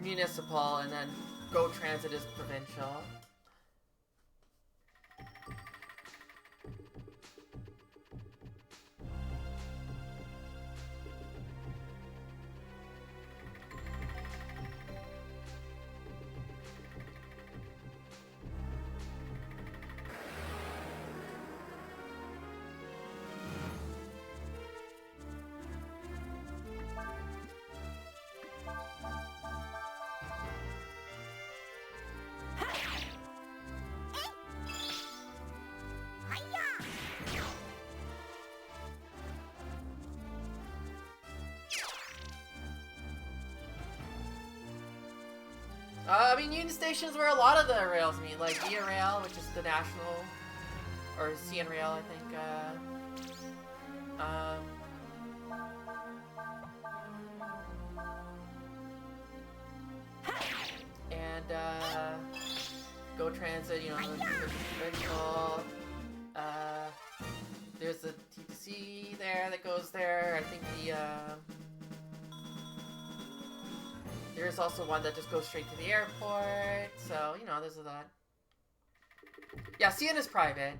municipal, and then Go Transit is provincial. I mean, Union Station is where a lot of the rails meet, like Via Rail, which is the national, or CN Rail, I think. And Go Transit, you know, provincial. There's the TTC there that goes there. I think the there's also one that just goes straight to the airport. So, you know, there's a lot. Yeah, CN is private.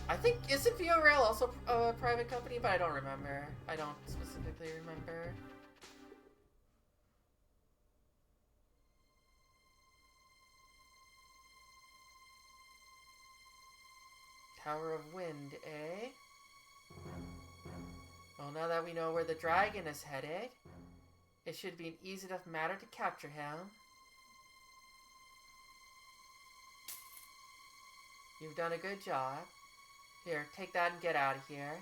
I think, isn't Via Rail also a private company? But I don't remember. I don't specifically remember. Tower of Wind, eh? Well, now that we know where the dragon is headed, it should be an easy enough matter to capture him. You've done a good job. Here, take that and get out of here.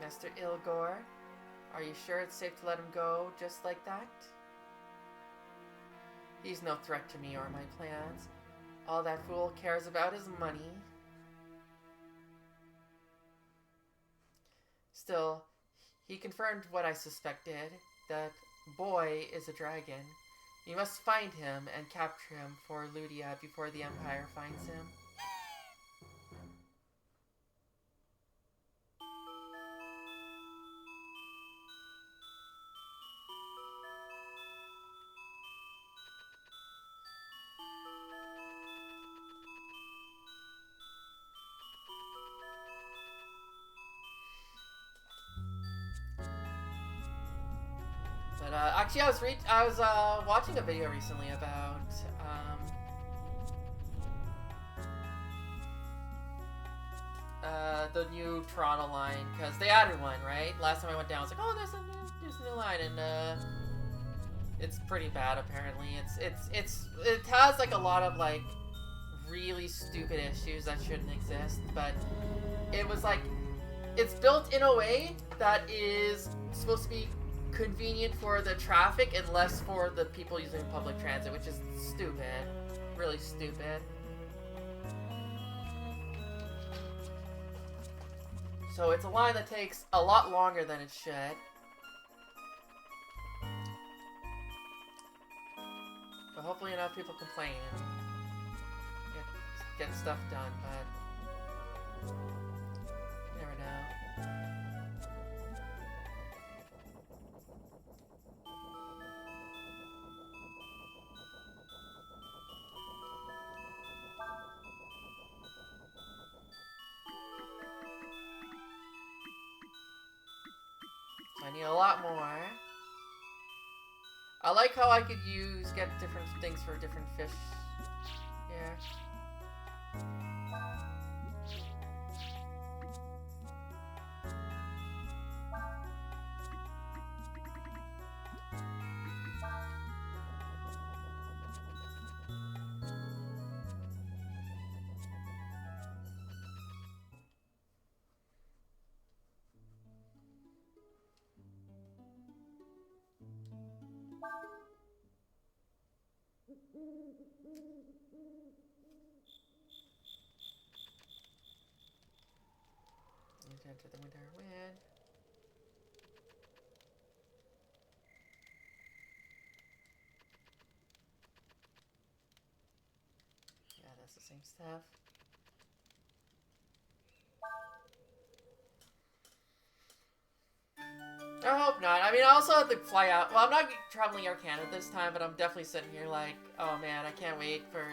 Master Ilgor, are you sure it's safe to let him go just like that? He's no threat to me or my plans. All that fool cares about is money. Still, he confirmed what I suspected, that boy is a dragon. We must find him and capture him for Ludia before the Empire finds him. But actually, I was watching a video recently about the new Toronto line, because they added one, right? Last time I went down, I was like, oh, there's a new line, and It's pretty bad apparently. It has like a lot of like really stupid issues that shouldn't exist, but it was like it's built in a way that is supposed to be convenient for the traffic and less for the people using public transit, which is stupid. Really stupid. So it's a line that takes a lot longer than it should. But hopefully enough people complain and get stuff done, but you never know. So I need a lot more. I like how I could get different things for different fish here. Enter the winter wind. Yeah, that's the same stuff. I hope not. I mean, I also have to fly out. Well, I'm not traveling Air Canada this time, but I'm definitely sitting here like, oh man, I can't wait for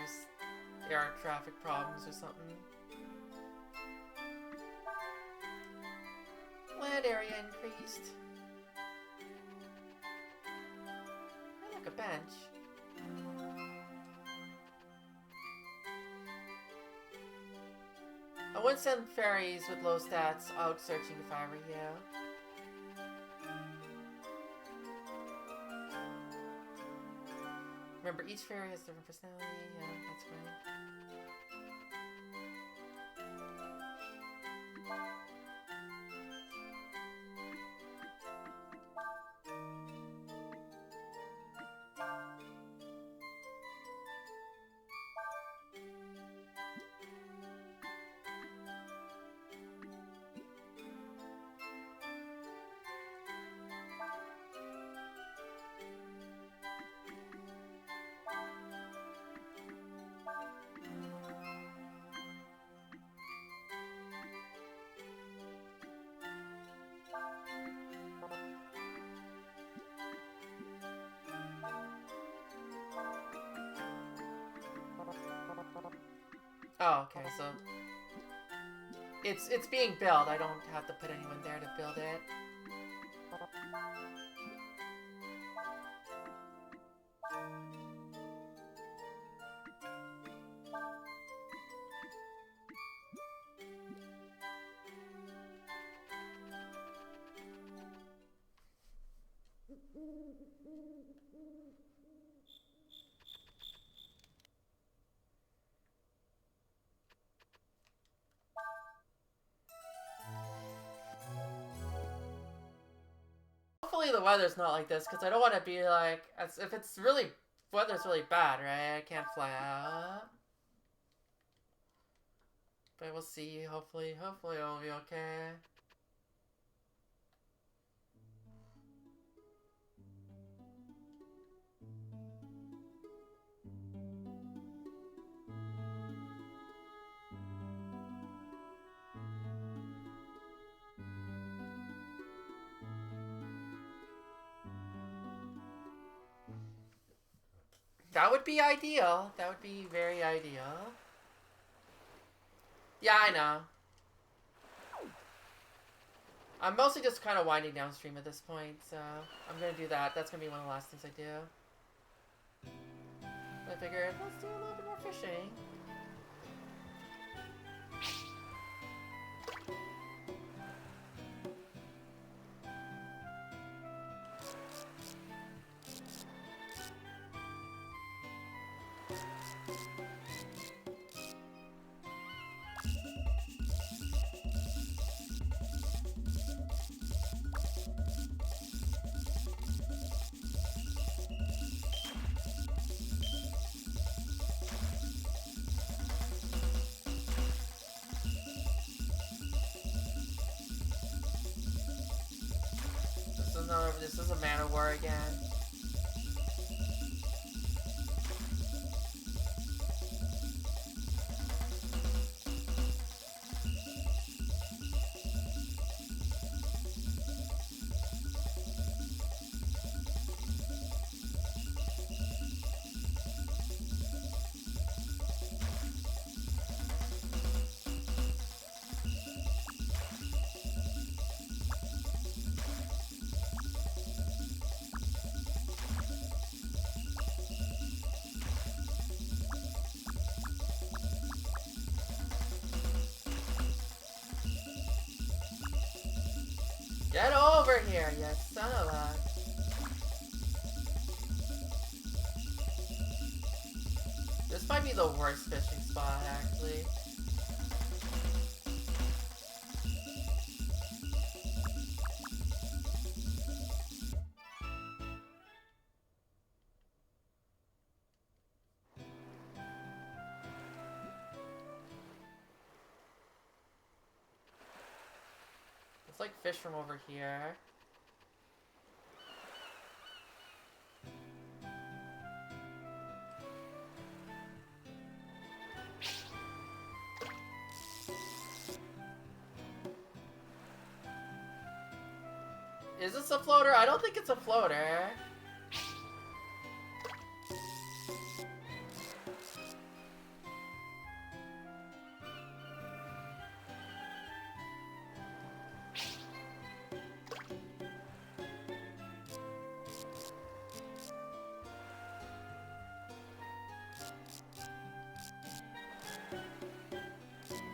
air traffic problems or something. Land area increased. I like a bench. I wouldn't send fairies with low stats out searching if I were you. Remember, each fairy has different personality. Yeah, that's right. Oh, okay, so it's being built. I don't have to put anyone there to build it. Hopefully the weather's not like this, because I don't want to be like, as if it's really, weather's really bad, right? I can't fly out. But we'll see, hopefully it'll be okay. That would be ideal. That would be very ideal. Yeah, I know. I'm mostly just kind of winding downstream at this point, so I'm gonna do that. That's gonna be one of the last things I do. I figured, let's do a little bit more fishing. This is a Man of War again. Get over here, you son of a... This might be the worst fishing spot, actually. It's like fish from over here. Is this a floater? I don't think it's a floater.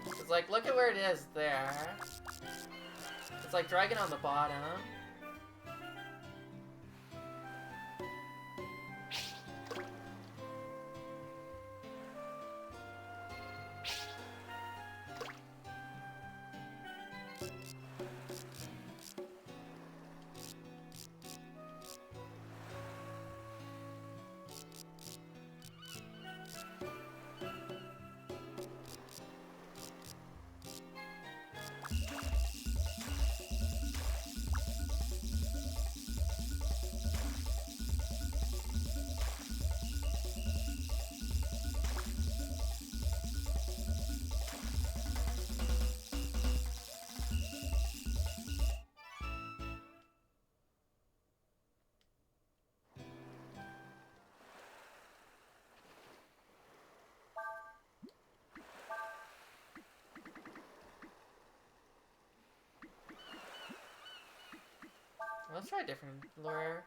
It's like, look at where it is there. It's like dragging on the bottom. Let's try a different lure.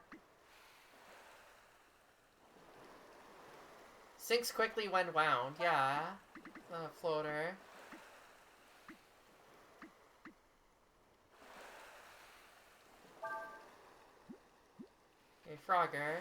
Sinks quickly when wound, yeah. Not a floater. A Frogger.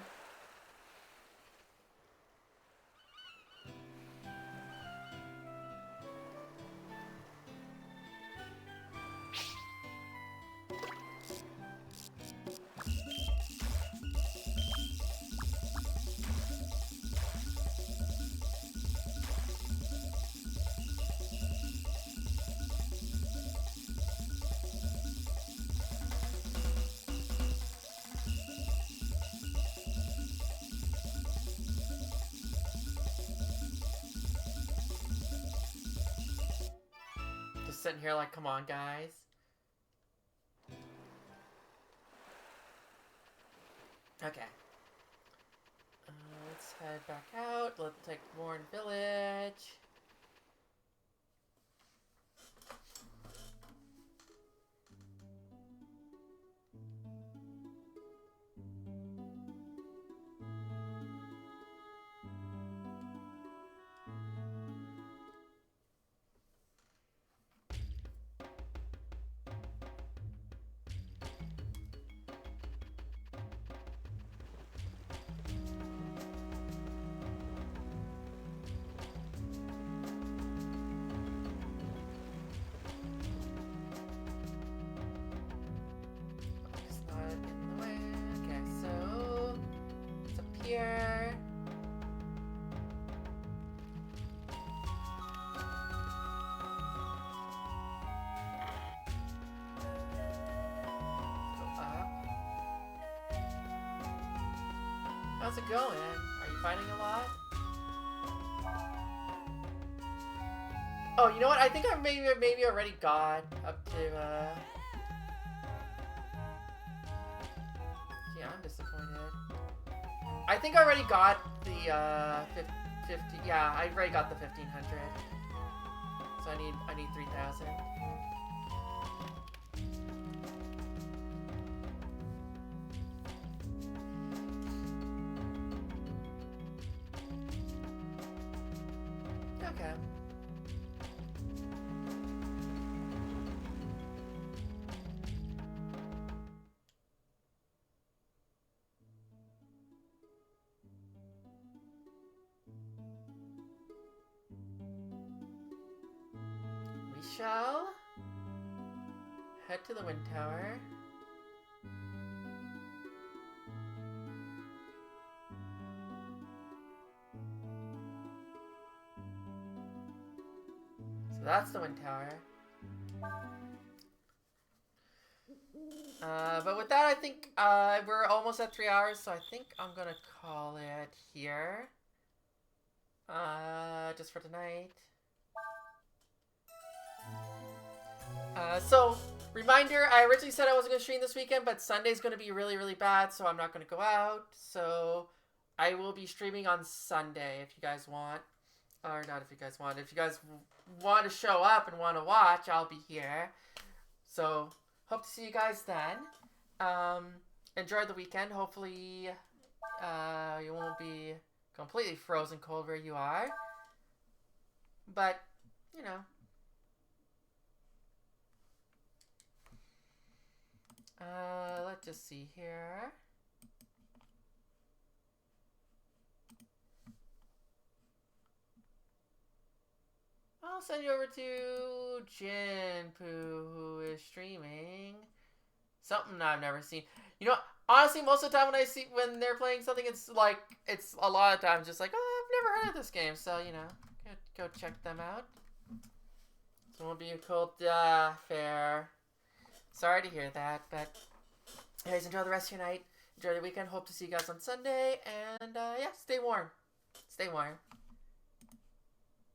Sitting here like, come on, guys. Okay. Let's head back out. Let's take Warren Village. How's it going? Are you fighting a lot? Oh, you know what? I think I maybe already got up to, yeah, I'm disappointed. I think I already got the, 50, yeah, I already got the 1500. So I need 3000. Okay. We shall head to the wind tower. So that's the wind tower. But with that, I think we're almost at 3 hours, so I think I'm gonna call it here. Just for tonight. So, reminder, I originally said I wasn't going to stream this weekend, but Sunday's going to be really, really bad, so I'm not going to go out. So, I will be streaming on Sunday if you guys want. Or not if you guys want. If you guys want to show up and want to watch, I'll be here. So, hope to see you guys then. Enjoy the weekend. Hopefully, you won't be completely frozen cold where you are. But, you know. Let's just see here. I'll send you over to Jinpoo, who is streaming something I've never seen. You know, honestly, most of the time when they're playing something, it's a lot of times just like, oh, I've never heard of this game, so you know, go check them out. So it won't be a cold fair. Sorry to hear that, but anyways, enjoy the rest of your night. Enjoy the weekend. Hope to see you guys on Sunday, and yeah, stay warm. Stay warm.